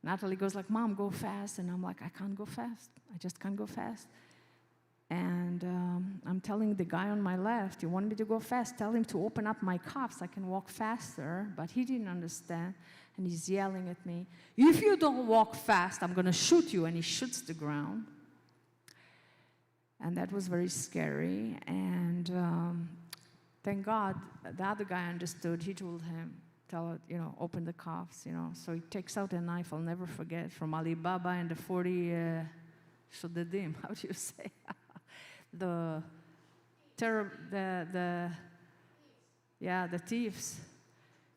Natalie goes like, Mom, go fast. And I'm like, I can't go fast. I just can't go fast. And I'm telling the guy on my left, you want me to go fast? Tell him to open up my cuffs. I can walk faster. But he didn't understand. And he's yelling at me, if you don't walk fast, I'm going to shoot you. And he shoots the ground. And that was very scary. And thank God, the other guy understood. He told him, open the cuffs, So he takes out a knife, I'll never forget, from Alibaba and the 40 Shodedim, how do you say? The thieves.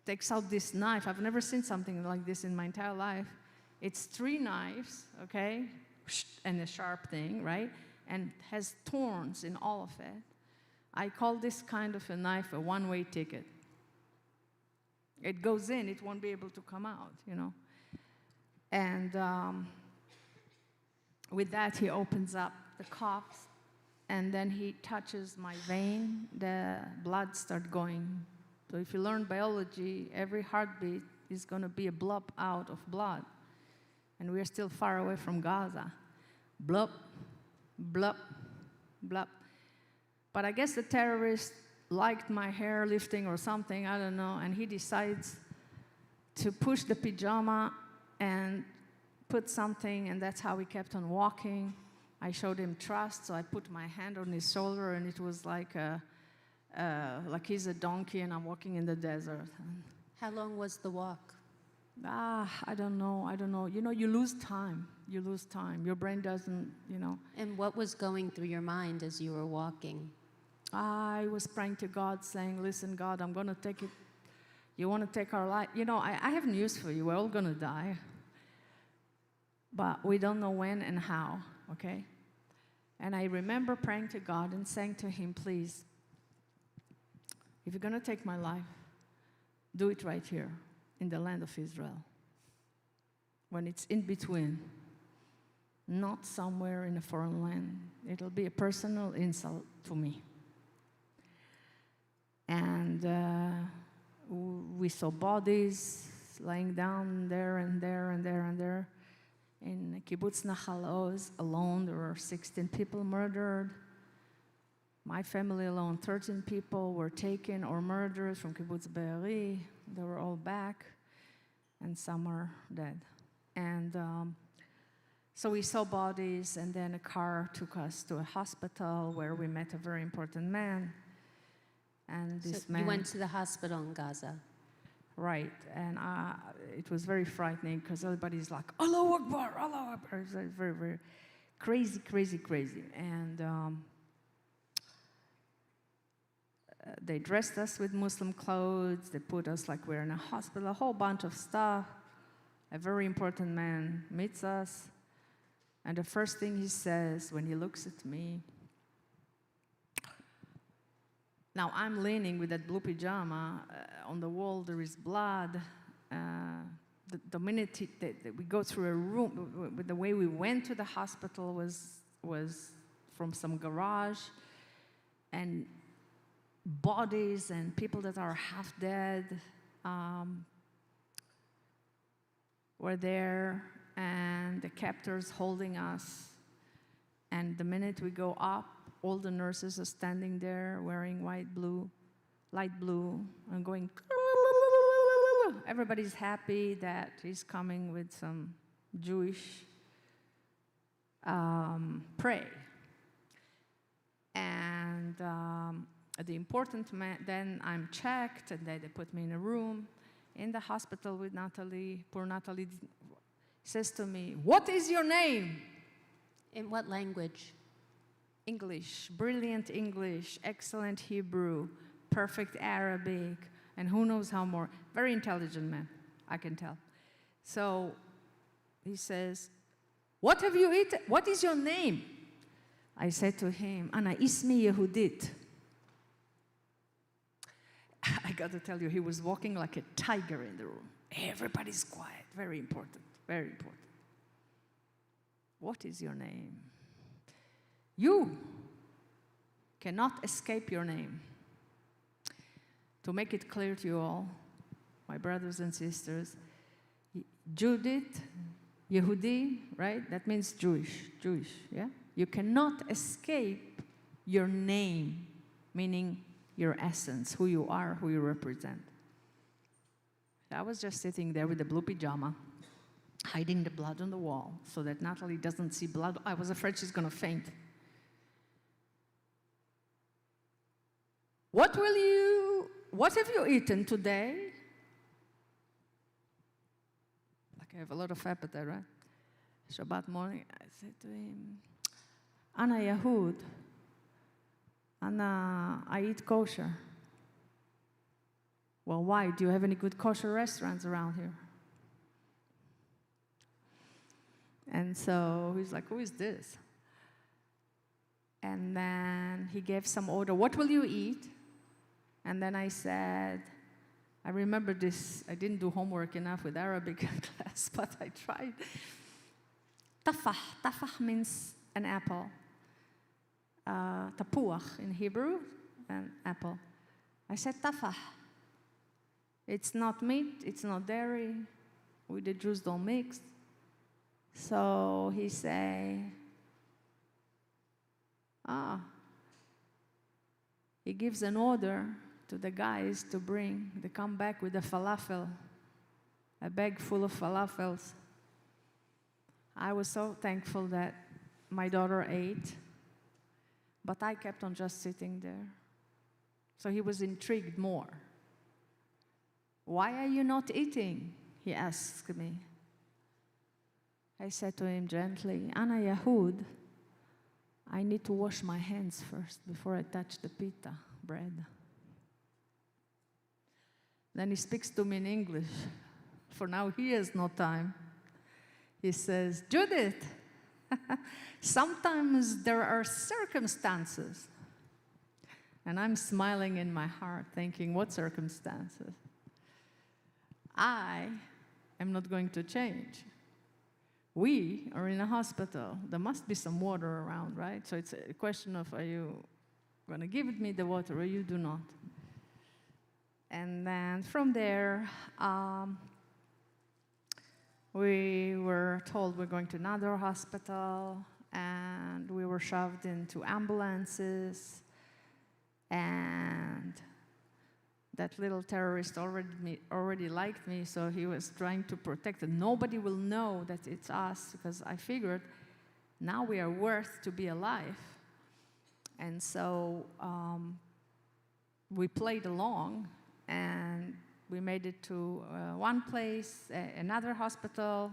Takes out this knife. I've never seen something like this in my entire life. It's 3 knives, okay? And a sharp thing, right? And has thorns in all of it. I call this kind of a knife a one-way ticket. It goes in, it won't be able to come out, And with that, he opens up the cuffs, and then he touches my vein. The blood starts going. So if you learn biology, every heartbeat is going to be a blob out of blood. And we're still far away from Gaza. Blub, blub, blub. But I guess the terrorist liked my hair lifting or something, I don't know, and he decides to push the pajama and put something, and that's how we kept on walking. I showed him trust, so I put my hand on his shoulder, and it was like he's a donkey and I'm walking in the desert. How long was the walk? I don't know. You lose time. Your brain doesn't, And what was going through your mind as you were walking? I was praying to God, saying, listen, God, I'm going to take it. You want to take our life? I have news for you. We're all going to die. But we don't know when and how, okay? And I remember praying to God and saying to him, please, if you're going to take my life, do it right here in the land of Israel. When it's in between, not somewhere in a foreign land. It'll be a personal insult to me. And we saw bodies laying down there and there and there and there. In kibbutz Nahal Oz alone, there were 16 people murdered. My family alone, 13 people were taken or murdered from kibbutz Be'eri. They were all back, and some are dead. And so we saw bodies, and then a car took us to a hospital where we met a very important man. And this man... You went to the hospital in Gaza. Right, and it was very frightening because everybody's like, Allahu Akbar, Allahu Akbar. It's very, very crazy, crazy, crazy. And they dressed us with Muslim clothes. They put us like we're in a hospital, a whole bunch of stuff. A very important man meets us. And the first thing he says when he looks at me, Now I'm leaning with that blue pajama. On the wall there is blood. The minute that we go through a room, the way we went to the hospital was from some garage, and bodies and people that are half dead were there, and the captors holding us. And the minute we go up, all the nurses are standing there wearing light blue, and going, everybody's happy that he's coming with some Jewish prey. And the important then I'm checked, and then they put me in a room in the hospital with Natalie. Poor Natalie says to me, "What is your name?" In what language? English, brilliant English, excellent Hebrew, perfect Arabic, and who knows how more. Very intelligent man, I can tell. So he says, "What have you eaten? What is your name?" I said to him, "Ana ismi Yehudit." I got to tell you, he was walking like a tiger in the room. Everybody's quiet. Very important, very important. "What is your name?" You cannot escape your name. To make it clear to you all, my brothers and sisters, Judith, Yehudi, right? That means Jewish, yeah? You cannot escape your name, meaning your essence, who you are, who you represent. I was just sitting there with the blue pajama, hiding the blood on the wall so that Natalie doesn't see blood. I was afraid she's going to faint. What have you eaten today? Like I have a lot of appetite, right? Shabbat morning, I said to him, "Ana Yahud, I eat kosher." "Well, why? Do you have any good kosher restaurants around here?" And so he's like, "Who is this?" And then he gave some order. "What will you eat?" And then I said, I remember this, I didn't do homework enough with Arabic class, but I tried. Tafah. Tafah means an apple. Tapuach in Hebrew, an apple. I said tafah. It's not meat, it's not dairy. We the Jews don't mix. So he say, he gives an order to the guys to bring. They come back with a falafel, a bag full of falafels. I was so thankful that my daughter ate, but I kept on just sitting there. So he was intrigued more. "Why are you not eating?" he asked me. I said to him gently, "Ana Yahud, I need to wash my hands first before I touch the pita bread." Then he speaks to me in English. For now, he has no time. He says, "Judith, sometimes there are circumstances." And I'm smiling in my heart, thinking, what circumstances? I am not going to change. We are in a hospital. There must be some water around, right? So it's a question of, are you going to give me the water or you do not? And then from there, we were told we're going to another hospital, and we were shoved into ambulances, and that little terrorist already liked me, so he was trying to protect it. Nobody will know that it's us, because I figured now we are worth to be alive. And so we played along, and we made it to one place, another hospital.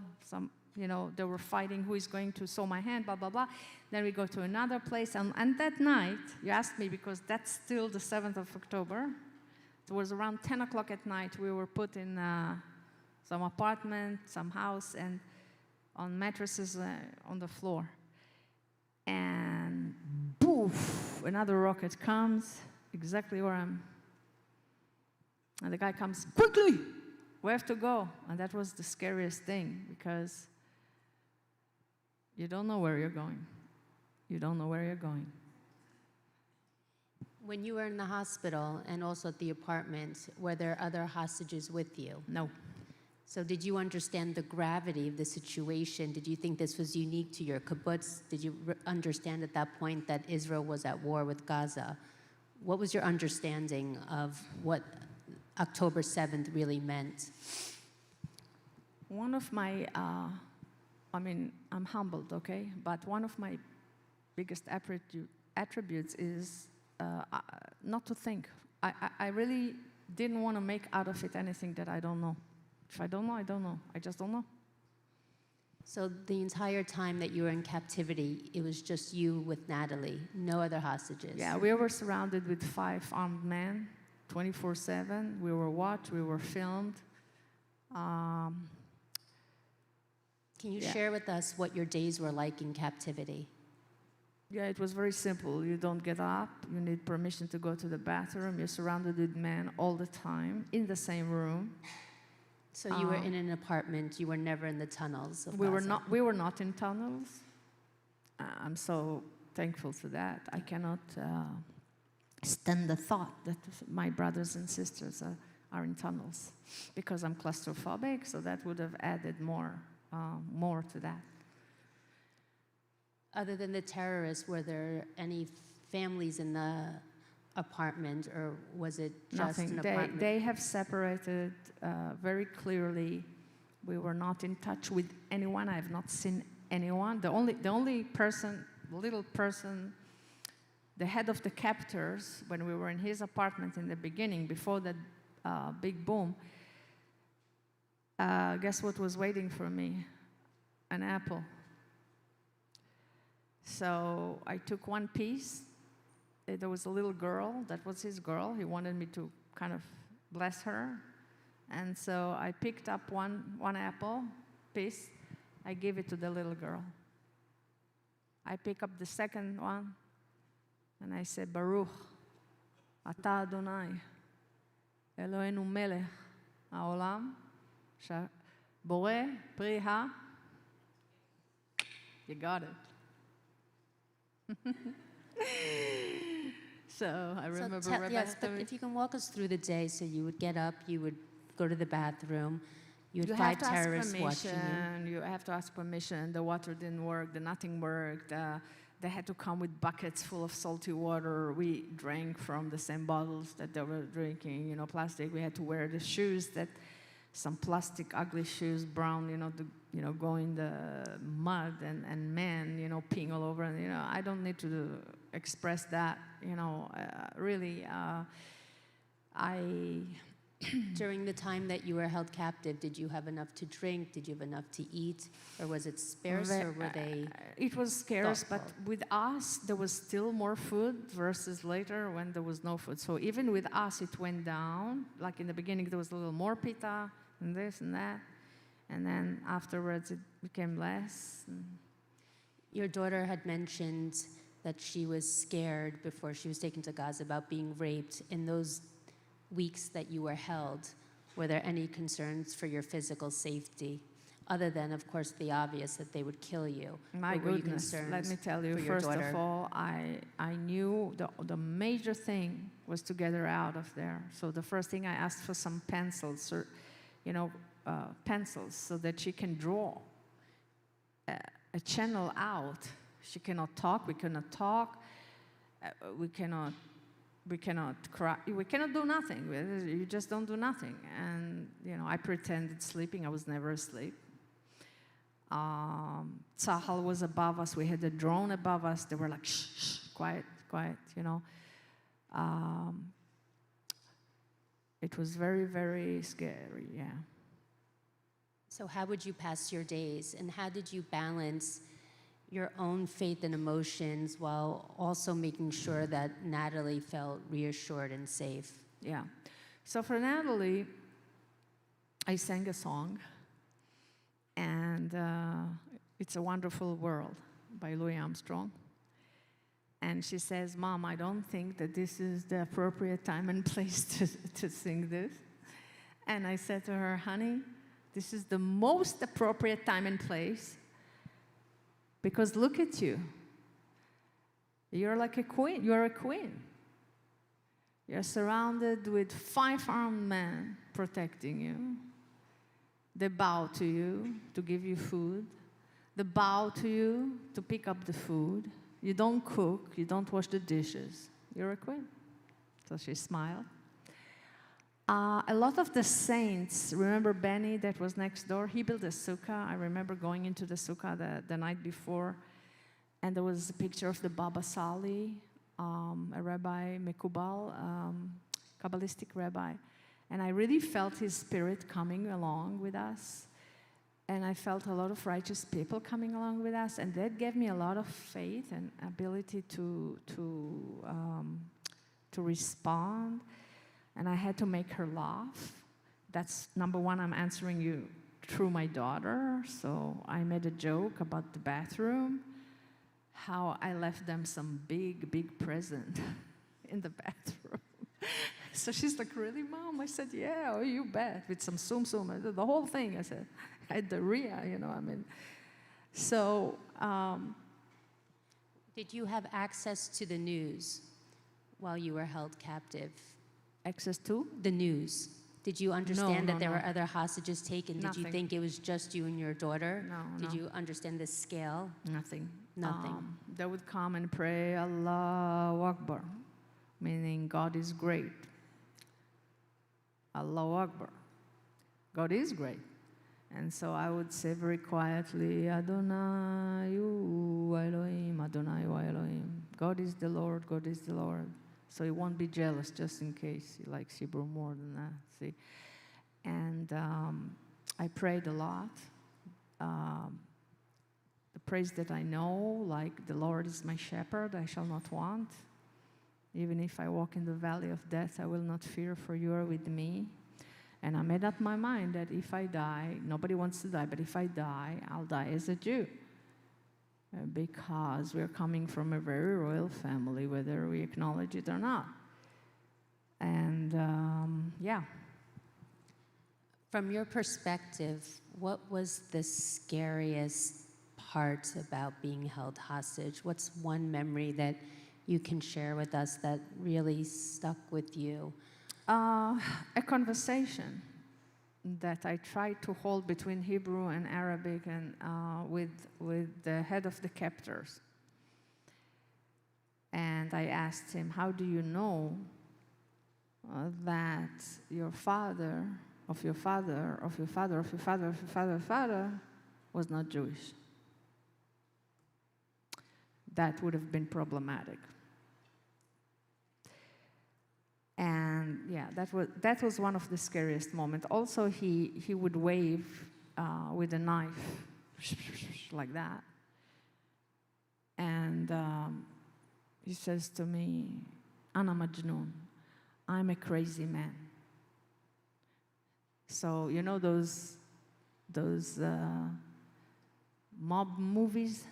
They were fighting who is going to sew my hand, blah, blah, blah. Then we go to another place, and that night, you asked me because that's still the 7th of October. It was around 10 o'clock at night. We were put in some apartment, some house, and on mattresses on the floor. And poof, another rocket comes, exactly where I'm. And the guy comes, quickly, we have to go. And that was the scariest thing, because you don't know where you're going. You don't know where you're going. When you were in the hospital and also at the apartment, were there other hostages with you? No. So did you understand the gravity of the situation? Did you think this was unique to your kibbutz? Did you understand at that point that Israel was at war with Gaza? What was your understanding of what October 7th really meant? One of my, I'm humbled, okay? But one of my biggest attributes is not to think. I really didn't want to make out of it anything that I don't know. If I don't know, I don't know. I just don't know. So the entire time that you were in captivity, it was just you with Natalie, no other hostages? Yeah, we were surrounded with 5 armed men, 24/7. We were watched, we were filmed. Can you share with us what your days were like in captivity? Yeah, it was very simple. You don't get up. You need permission to go to the bathroom. You're surrounded with men all the time in the same room. So you were in an apartment. You were never in the tunnels of We Gaza. We were not in tunnels. I'm so thankful for that. I cannot stand the thought that my brothers and sisters are in tunnels, because I'm claustrophobic. So that would have added more to that. Other than the terrorists, were there any families in the apartment, or was it just Nothing. an apartment? They have separated very clearly. We were not in touch with anyone. I have not seen anyone. The only person, little person, the head of the captors, when we were in his apartment in the beginning, before that big boom, guess what was waiting for me? An apple. So I took one piece. There was a little girl, that was his girl. He wanted me to kind of bless her. And so I picked up one apple piece. I gave it to the little girl. I pick up the second one, and I said, Baruch, Ata Adonai, Eloheinu melech haolam, borei pri ha. You got it. So I remember yes, but if you can walk us through the day. So you would get up, you would go to the bathroom, you had 5 terrorists watching you. You have to ask permission. The water didn't work, nothing worked. They had to come with buckets full of salty water. We drank from the same bottles that they were drinking, plastic. We had to wear the shoes, some plastic ugly shoes, brown, go in the mud and men, peeing all over. And, I don't need to express that, really. During the time that you were held captive, did you have enough to drink? Did you have enough to eat? Or was it scarce, or were they It was scarce, thoughtful? but with us, there was still more food versus later when there was no food. So even with us, it went down. Like in the beginning, there was a little more pita and this and that. And then afterwards, it became less. Your daughter had mentioned that she was scared before she was taken to Gaza about being raped. In those weeks that you were held, were there any concerns for your physical safety, other than, of course, the obvious that they would kill you? My Or were you goodness, concerned let me tell you, for your first daughter? of all, I knew the major thing was to get her out of there. So the first thing I asked for some pencils, or, pencils, so that she can draw a channel out. She cannot talk, we cannot talk, we cannot cry, we cannot do nothing. You just don't do nothing. And, I pretended sleeping. I was never asleep. Tzahal was above us. We had a drone above us. They were like, shh, shh, quiet, quiet, It was very, very scary, yeah. So how would you pass your days, and how did you balance your own faith and emotions while also making sure that Natalie felt reassured and safe? Yeah. So for Natalie, I sang a song, and It's a Wonderful World by Louis Armstrong. And she says, Mom, I don't think that this is the appropriate time and place to sing this. And I said to her, honey, this is the most appropriate time and place because look at you. You're like a queen. You're a queen. You're surrounded with 5 armed men protecting you. They bow to you to give you food. They bow to you to pick up the food. You don't cook. You don't wash the dishes. You're a queen. So she smiled. A lot of the saints, remember Benny that was next door? He built a sukkah. I remember going into the sukkah the night before, and there was a picture of the Baba Sali, a rabbi, Mekubal, Kabbalistic rabbi. And I really felt his spirit coming along with us. And I felt a lot of righteous people coming along with us. And that gave me a lot of faith and ability to respond. And I had to make her laugh. That's number one, I'm answering you through my daughter. So I made a joke about the bathroom, how I left them some big present in the bathroom. So she's like, really, Mom? I said, yeah, oh, you bet, with some sum. The whole thing, I said, I had diarrhea, So. Did you have access to the news while you were held captive? Access to? The news. Did you understand that there no. were other hostages taken? Nothing. Did you think it was just you and your daughter? No. Did you understand the scale? Nothing. Nothing. They would come and pray, Allahu Akbar, meaning God is great. Allahu Akbar. God is great. And so I would say very quietly, Adonai Elohim, Adonai Elohim. God is the Lord, God is the Lord. So he won't be jealous, just in case he likes Hebrew more than that, see? And I prayed a lot. The praise that I know, like the Lord is my shepherd, I shall not want. Even if I walk in the valley of death, I will not fear, for you are with me. And I made up my mind that if I die, nobody wants to die, but if I die, I'll die as a Jew. Because we're coming from a very royal family, whether we acknowledge it or not. And yeah. From your perspective, what was the scariest part about being held hostage? What's one memory that you can share with us that really stuck with you? A conversation that I tried to hold between Hebrew and Arabic and with the head of the captors. And I asked him, how do you know that your father was not Jewish? That would have been problematic. And yeah, that was one of the scariest moments. Also, he would wave with a knife, like that. And he says to me, Ana Majnun, I'm a crazy man. So, you know those mob movies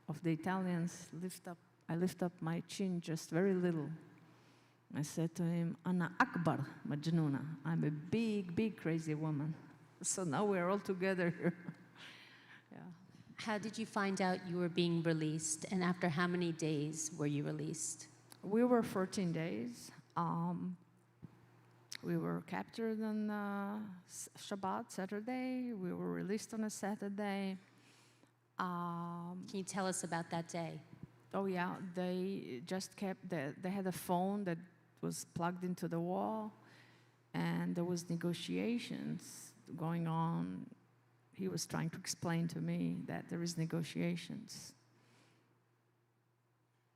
of the Italians, I lift up my chin just very little. I said to him, Ana Akbar Majnuna. I'm a big crazy woman. So now we're all together here. Yeah. How did you find out you were being released, and after how many days were you released? We were 14 days. We were captured on Shabbat, Saturday. We were released on a Saturday. Can you tell us about that day? Oh yeah, they just they had a phone that was plugged into the wall, and there was negotiations going on. He was trying to explain to me that there is negotiations.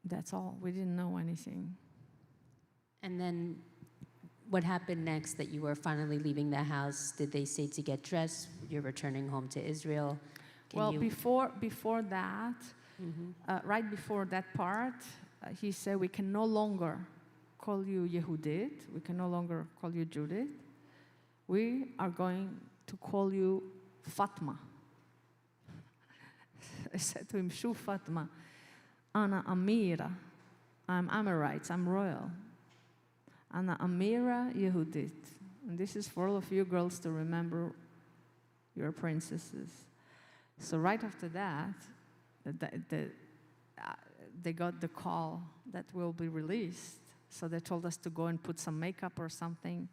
That's all. We didn't know anything. And then what happened next that you were finally leaving the house? Did they say to get dressed? You're returning home to Israel? Before that, right before that part, he said, we can no longer call you Yehudit. We can no longer call you Judith. We are going to call you Fatma. I said to him, Shu Fatma, Ana Amira, I'm Amorites, I'm royal. Ana Amira Yehudit. And this is for all of you girls to remember your princesses. So right after that, they got the call that we'll be released. So they told us to go and put some makeup or something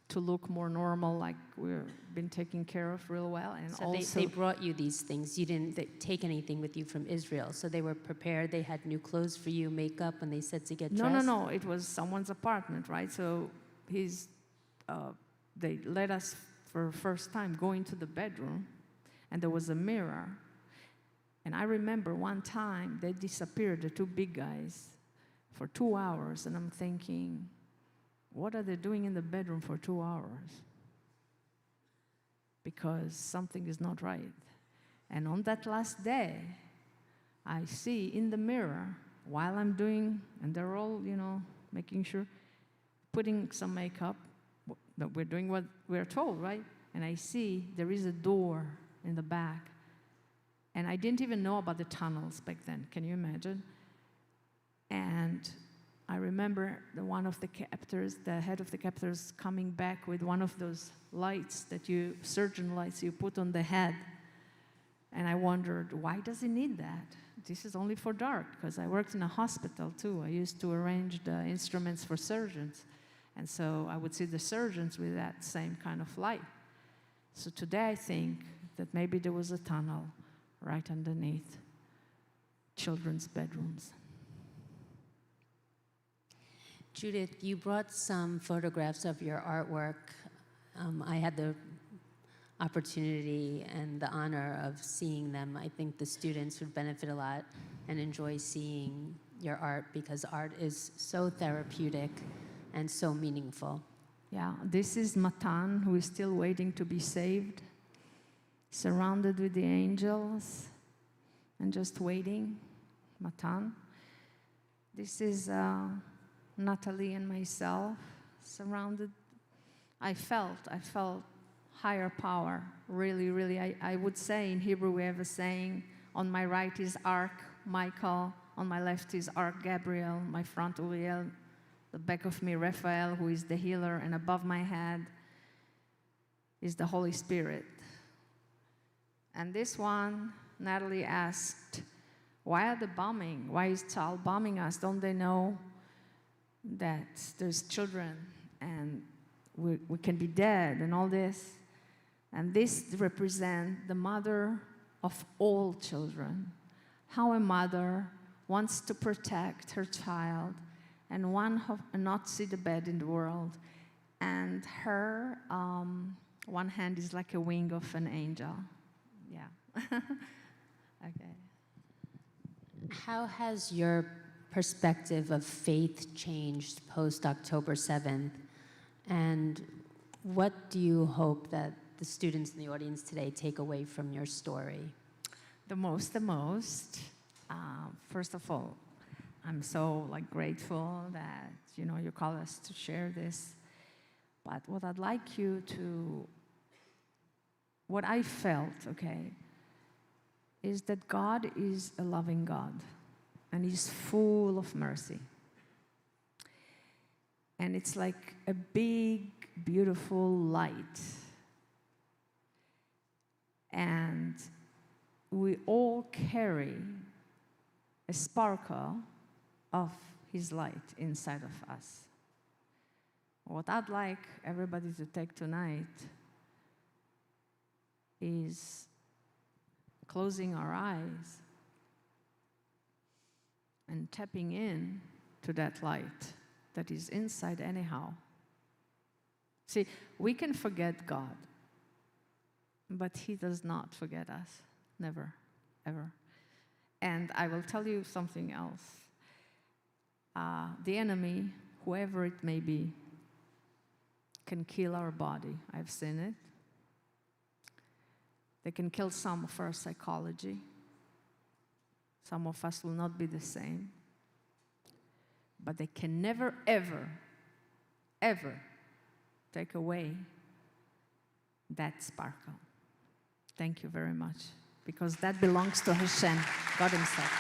to look more normal, like we've been taken care of real well. And So also, they brought you these things. You didn't take anything with you from Israel. So they were prepared. They had new clothes for you, makeup, and they said to get dressed. No. It was someone's apartment, right? So they let us for the first time go into the bedroom, and there was a mirror. And I remember one time they disappeared, the two big guys, for 2 hours, and I'm thinking, what are they doing in the bedroom for 2 hours? Because something is not right. And on that last day, I see in the mirror, while I'm doing, and they're all, making sure, putting some makeup, that we're doing what we're told, right? And I see there is a door in the back. And I didn't even know about the tunnels back then. Can you imagine? And I remember the head of the captors coming back with one of those lights surgeon lights you put on the head. And I wondered, why does he need that? This is only for dark, because I worked in a hospital too. I used to arrange the instruments for surgeons. And so I would see the surgeons with that same kind of light. So today I think that maybe there was a tunnel right underneath children's bedrooms. Judith, you brought some photographs of your artwork. I had the opportunity and the honor of seeing them. I think the students would benefit a lot and enjoy seeing your art, because art is so therapeutic and so meaningful. Yeah, this is Matan, who is still waiting to be saved, surrounded with the angels and just waiting. Matan. This is Natalie and myself, surrounded. I felt higher power, really, really. I would say in Hebrew we have a saying, on my right is Ark Michael, on my left is Ark Gabriel, my front Uriel, the back of me Raphael, who is the healer, and above my head is the Holy Spirit. And this one, Natalie asked, why are they bombing? Why is Tzal bombing us? Don't they know that there's children and we can be dead and all this? And this represents the mother of all children. How a mother wants to protect her child and not see the bad in the world. And her one hand is like a wing of an angel. Yeah. Okay. How has your perspective of faith changed post-October 7th? And what do you hope that the students in the audience today take away from your story? The most. First of all, I'm so grateful that you call us to share this. But what I'd like you to, what I felt, is that God is a loving God, and He's full of mercy. And it's like a big, beautiful light. And we all carry a sparkle of His light inside of us. What I'd like everybody to take tonight is closing our eyes and tapping in to that light that is inside anyhow. See, we can forget God, but He does not forget us. Never, ever. And I will tell you something else. The enemy, whoever it may be, can kill our body. I've seen it. They can kill some of our psychology. Some of us will not be the same. But they can never, ever, ever take away that sparkle. Thank you very much. Because that belongs to Hashem, God Himself.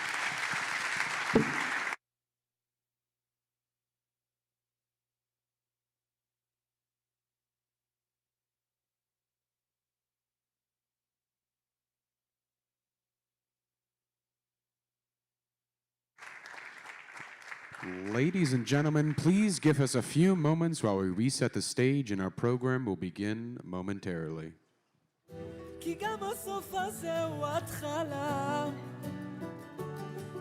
Ladies and gentlemen, please give us a few moments while we reset the stage and our program will begin momentarily. כי גם הסוף הזה הוא התחלה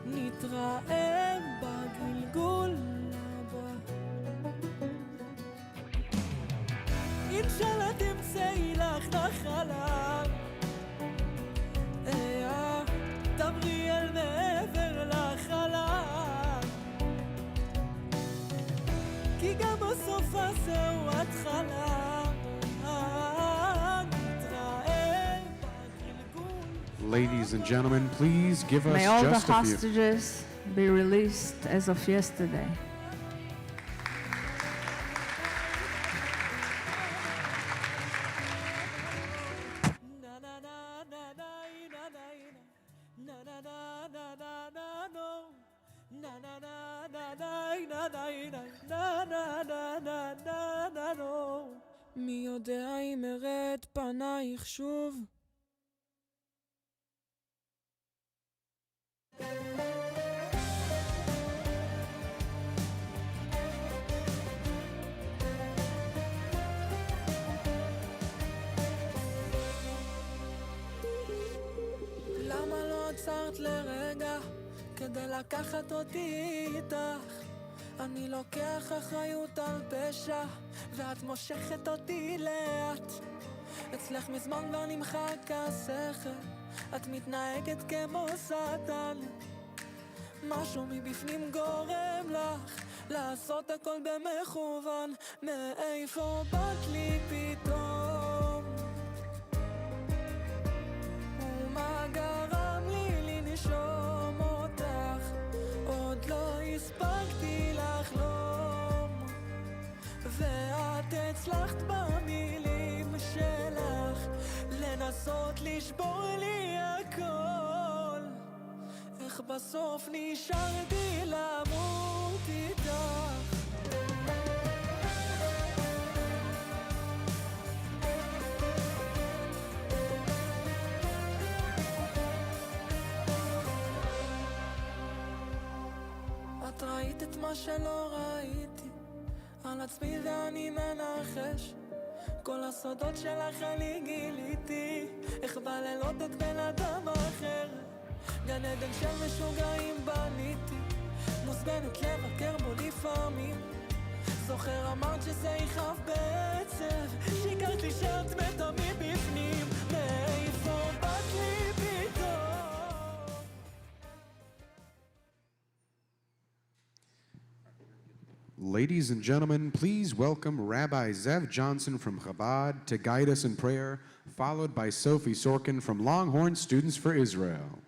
נתראה בגלגול הבא אינשאללה תמצאי לך נחלה תמרי אל מעבר לחלל כי גם הסוף הזה הוא התחלה Ladies and gentlemen, please give us May all the just a few. hostages be released as of yesterday. מי יודע אם אראה את פנייך שוב למה לא עצרת לרגע כדי לקחת אותי איתך אני לוקח אחריות על פשע ואת מושכת אותי לאט אצלך מזמן כבר נמחק השכל את מתנהגת כמו שטן משהו מבפנים גורם לך לעשות הכל במכוון מאיפה באת לי פתאום ומה גרם לי לנשום אותך עוד לא הספקתי לחלום ואת הצלחת במילים שלך לנסות לשבור לי הכל איך בסוף נשארתי למות איתך את ראית את מה שלא ראיתי על עצמי ואני מנחש כל הסודות שלך אני גיליתי איך בלילות את בן אדם אחר גן עדן של משוגעים בניתי מוזמנת לבקר בו לפעמים זוכר אמרת שזה יכאב בעצב שיקרת לי שאת מתה מבפנים מאיפה באת לי פתאום Ladies and gentlemen, please welcome Rabbi Zev Johnson from Chabad to guide us in prayer, followed by Sophie Sorkin from Longhorn Students for Israel.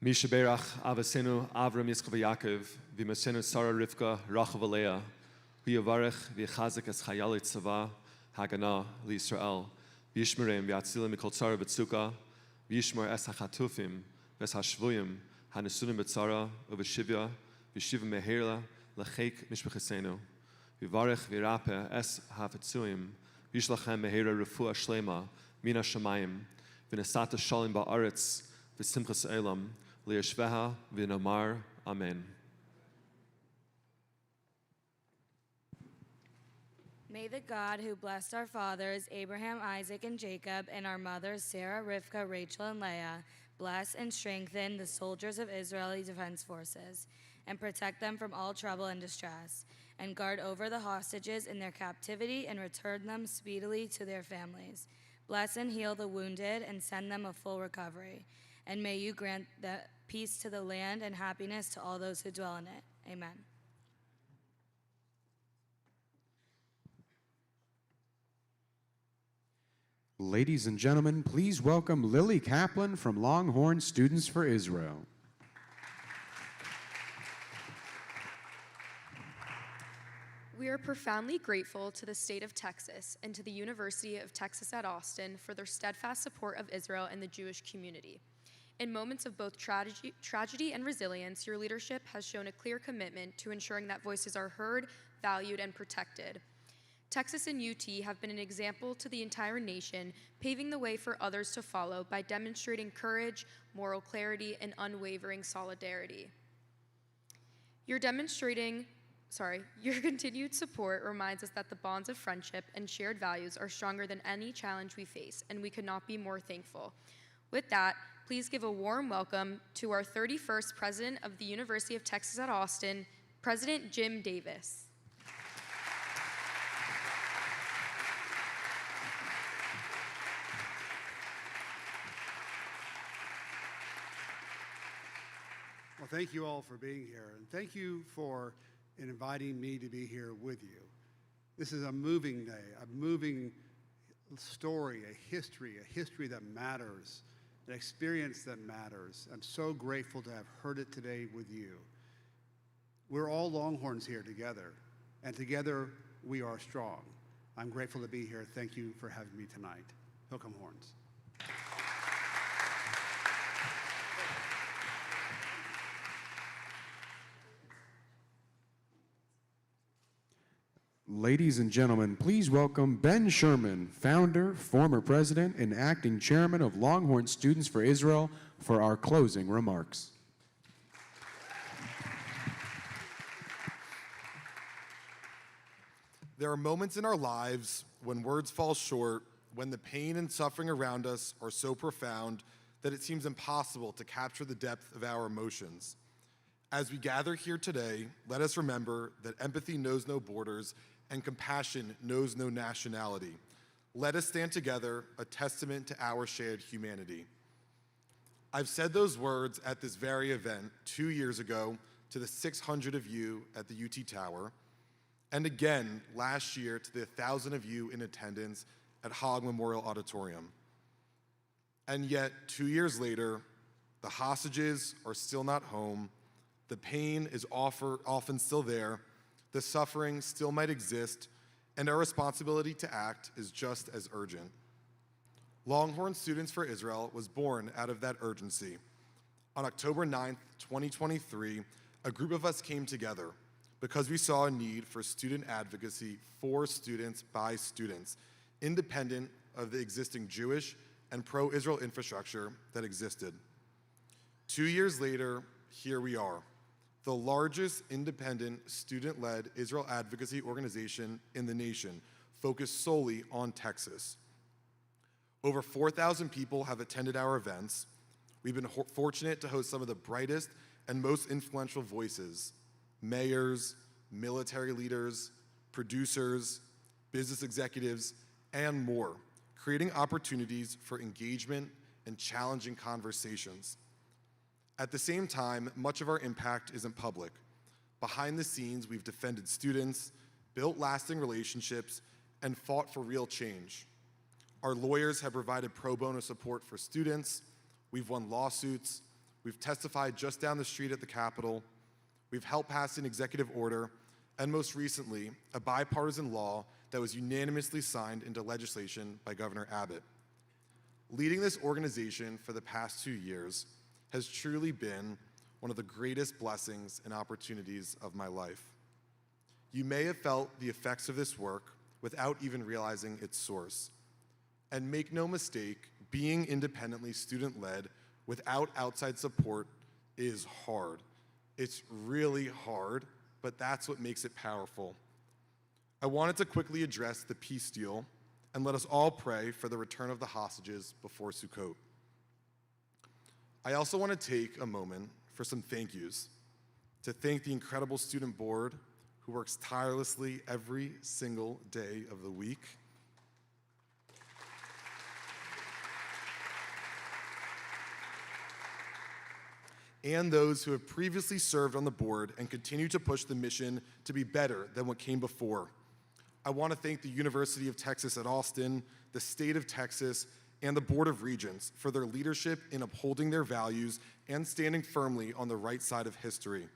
Mishaberach Avasenu Avram Yitzchak Yaakov V'Masenu Sarah Rivka Rachel Leah V'Yavarech V'Chazak Es Chayal Tzava Hagana L'Yisrael V'Yishmerem V'Yatzilim Mikol Tzara V'Tzuka V'Yishmer Es HaChatufim V'Es HaShvuyim HaNesunim B'Tzara V'Shivya V'Shiva Mehera L'Cheik Mishpachasenu V'Varech V'Rape Es HaFetzuim V'Yishlachem Mehera Refuah Shlema Mina Shamayim V'Nesata Shalim Ba'aretz V'Simchas Elam Li'Yashveha V'Nomar Amen. May the God who blessed our fathers, Abraham, Isaac, and Jacob, and our mothers, Sarah, Rivka, Rachel, and Leah, bless and strengthen the soldiers of Israeli Defense Forces, and protect them from all trouble and distress, and guard over the hostages in their captivity, and return them speedily to their families. Bless and heal the wounded, and send them a full recovery. And may you grant peace to the land and happiness to all those who dwell in it. Amen. Ladies and gentlemen, please welcome Lily Kaplan from Longhorn Students for Israel. We are profoundly grateful to the state of Texas and to the University of Texas at Austin for their steadfast support of Israel and the Jewish community. In moments of both tragedy and resilience, your leadership has shown a clear commitment to ensuring that voices are heard, valued, and protected. Texas and UT have been an example to the entire nation, paving the way for others to follow by demonstrating courage, moral clarity, and unwavering solidarity. Your continued support reminds us that the bonds of friendship and shared values are stronger than any challenge we face, and we could not be more thankful. With that, please give a warm welcome to our 31st President of the University of Texas at Austin, President Jim Davis. Well, thank you all for being here, and thank you for inviting me to be here with you. This is a moving day, a moving story, a history that matters, an experience that matters. I'm so grateful to have heard it today with you. We're all Longhorns here together, and together we are strong. I'm grateful to be here. Thank you for having me tonight. Hook'em horns. Ladies and gentlemen, please welcome Ben Sherman, founder, former president, and acting chairman of Longhorn Students for Israel, for our closing remarks. There are moments in our lives when words fall short, when the pain and suffering around us are so profound that it seems impossible to capture the depth of our emotions. As we gather here today, let us remember that empathy knows no borders and compassion knows no nationality. Let us stand together, a testament to our shared humanity. I've said those words at this very event 2 years ago to the 600 of you at the UT Tower, and again last year to the 1,000 of you in attendance at Hogg Memorial Auditorium. And yet, 2 years later, the hostages are still not home, the pain is often still there, the suffering still might exist, and our responsibility to act is just as urgent. Longhorn Students for Israel was born out of that urgency. On October 9th, 2023, a group of us came together because we saw a need for student advocacy for students by students, independent of the existing Jewish and pro-Israel infrastructure that existed. 2 years later, here we are, the largest independent student-led Israel advocacy organization in the nation, focused solely on Texas. Over 4,000 people have attended our events. We've been fortunate to host some of the brightest and most influential voices: mayors, military leaders, producers, business executives, and more, creating opportunities for engagement and challenging conversations. At the same time, much of our impact isn't public. Behind the scenes, we've defended students, built lasting relationships, and fought for real change. Our lawyers have provided pro bono support for students, we've won lawsuits, we've testified just down the street at the Capitol, we've helped pass an executive order, and most recently, a bipartisan law that was unanimously signed into legislation by Governor Abbott. Leading this organization for the past 2 years has truly been one of the greatest blessings and opportunities of my life. You may have felt the effects of this work without even realizing its source. And make no mistake, being independently student-led without outside support is hard. It's really hard, but that's what makes it powerful. I wanted to quickly address the peace deal and let us all pray for the return of the hostages before Sukkot. I also want to take a moment for some thank yous, to thank the incredible student board who works tirelessly every single day of the week. And those who have previously served on the board and continue to push the mission to be better than what came before. I want to thank the University of Texas at Austin, the state of Texas, and the Board of Regents for their leadership in upholding their values and standing firmly on the right side of history.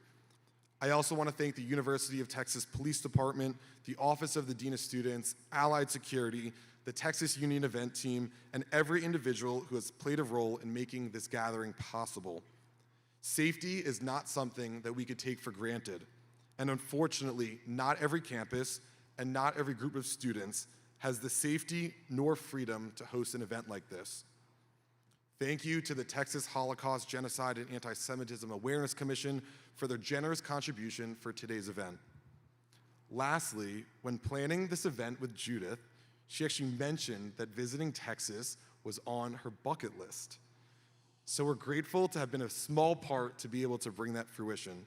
I also want to thank the University of Texas Police Department, the Office of the Dean of Students, Allied Security, the Texas Union Event Team, and every individual who has played a role in making this gathering possible. Safety is not something that we could take for granted, and unfortunately, not every campus and not every group of students has the safety nor freedom to host an event like this. Thank you to the Texas Holocaust, Genocide, and Antisemitism Awareness Commission for their generous contribution for today's event. Lastly, when planning this event with Judith, she actually mentioned that visiting Texas was on her bucket list. So we're grateful to have been a small part to be able to bring that fruition.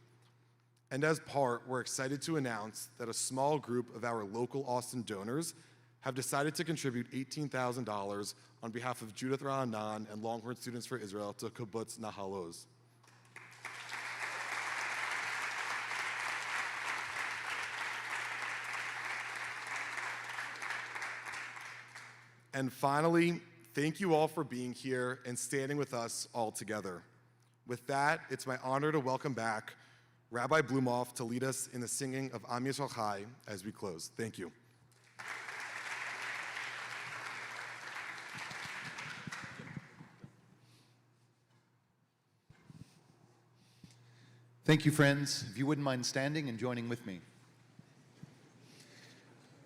And as part, we're excited to announce that a small group of our local Austin donors have decided to contribute $18,000 on behalf of Judith Raanan and Longhorn Students for Israel to kibbutz Nahal Oz. And finally, thank you all for being here and standing with us all together. With that, it's my honor to welcome back Rabbi Blumoff to lead us in the singing of Am Yisrael Chai as we close. Thank you. Thank you, friends. If you wouldn't mind standing and joining with me.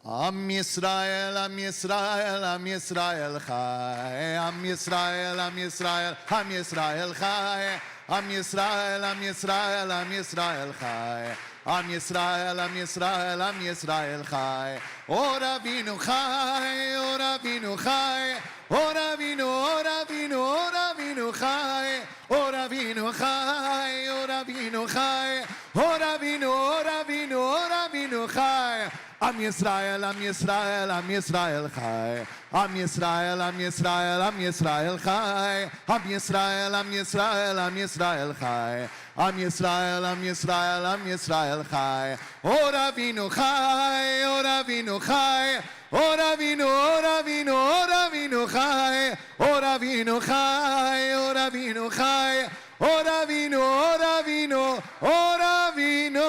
Am Yisrael, Am Yisrael, Am Yisrael Chai. Am Yisrael, Am Yisrael, Am Yisrael Chai. Am Yisrael, Am Yisrael, Am Yisrael Chai. Am Yisrael, Am Yisrael, Am Yisrael Chai. Or Avinu Chai, Or Avinu Chai. Or Avinu, Or Avinu, Or Avinu Chai. Or Avinu Chai, Or Avinu Chai. Or Avinu, Or Avinu, Or Avinu Chai. Am Yisrael, Am Yisrael, Am Yisrael Chai. Am Yisrael, Am Yisrael, Am Yisrael Chai. Am Yisrael, Am Yisrael, Am Yisrael Chai. Am Yisrael, Am Yisrael, Am Yisrael Chai. Or Avinu Chai, Or Avinu Chai. Or Avinu, Or Avinu, Or Avinu Chai. Or Avinu Chai, Or Avinu Chai. Or Avinu, Or Avinu, Or Avinu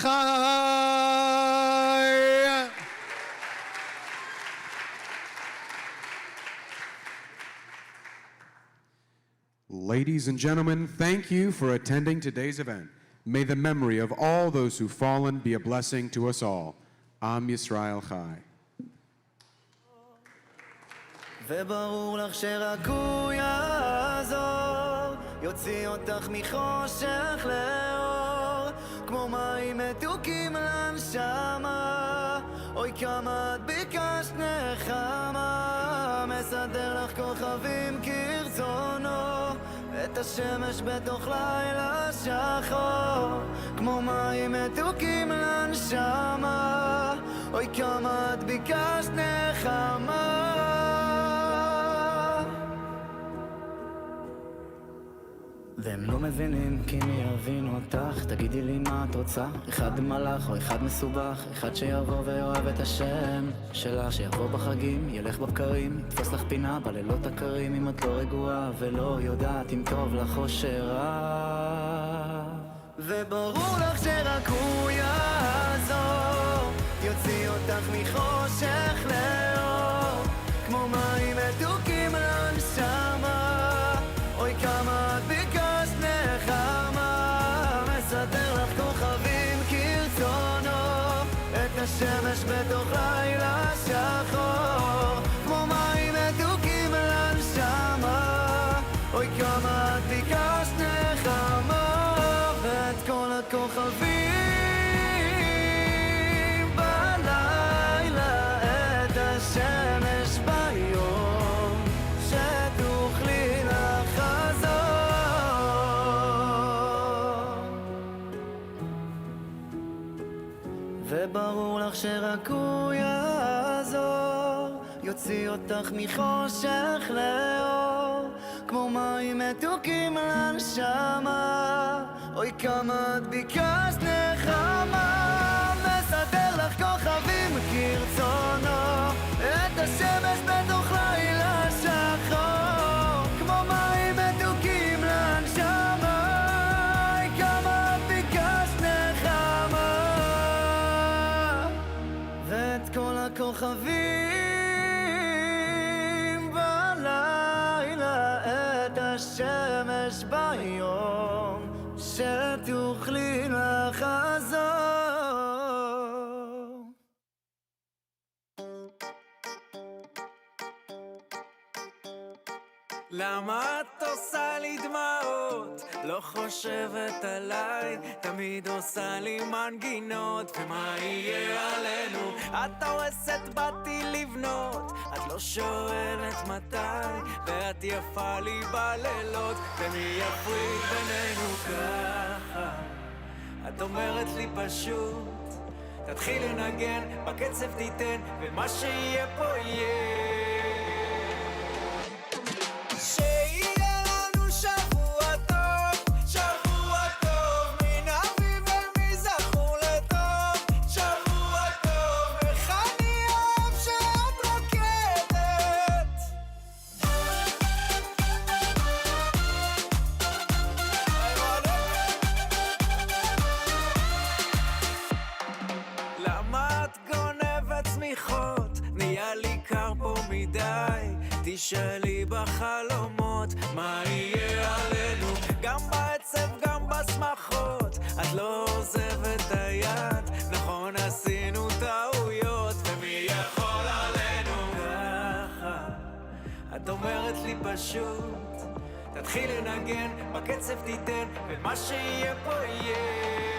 Chai. Ladies and gentlemen, thank you for attending today's event. May the memory of all those who've fallen be a blessing to us all. Am Yisrael Chai. וברור לך שרק הוא יעזור, יוציא אותך מחושך לאור, כמו מים מתוקים לנשמה, אוי כמה את ביקשת נחמה, מסדר לך כוכבים כרצונו, את השמש בתוך לילה שחור, כמו מים מתוקים לנשמה, אוי כמה את ביקשת נחמה. והם לא מבינים כי מי יבין אותך, תגידי לי מה את רוצה, אחד מלאך או אחד מסובך, אחד שיבוא ואוהב את השם שלה, שיבוא בחגים, ילך בבקרים, יתפוס לך פינה בלילות הקרים, אם את לא רגועה ולא יודעת אם טוב לך או שרע, וברור לך שרק הוא יעזור, יוציא אותך מחושך לאור, כמו מים מתוקים לנשמה, אוי כמה את ביקשת נחמה, מסדר לך כוכבים כרצונו, את השמש בתוך לילה שחור, כמו מים מתוקים לנשמה, אוי כמה את ביקשת נחמה, ואת כל הכוכבים בלילה, את השמש ביום, שתוכלי וברור לך שרק הוא יעזור, יוציא אותך מחושך לאור, כמו מים מתוקים לנשמה, אוי כמה את ביקשת נחמה, מסדר לך כוכבים כרצונו, את השמש בתוך לילה שחור, כמו מים מתוקים לנשמה, אוי כמה את ביקשת נחמה, ואת כל הכוכבים בלילה, את השמש ביום, שתוכלי לחזור. לעולם למה את עושה לי דמעות? לא חושבת עליי, תמיד עושה לי מנגינות. ומה יהיה עלינו? את הורסת, באתי לבנות. את לא שואלת מתי, ואת יפה לי בלילות. ומי יפריד בינינו ככה? את אומרת לי פשוט, תתחיל לנגן, בקצב תיתן, ומה שיהיה פה יהיה. שיהיה לנו שבוע טוב, שבוע טוב, מן אביב ומזכור לטוב. שבוע טוב, איך אני אוהב שאת רוקדת. למה את גונבת צמיחות? נהיה לי קר פה מדי. תשאלי בחלומות מה יהיה עלינו, גם בעצב גם בשמחות. את לא עוזבת את היד, נכון עשינו טעויות, ומי יכול עלינו ככה? את אומרת לי פשוט, תתחיל לנגן, בקצב תיתן, ומה שיהיה פה יהיה.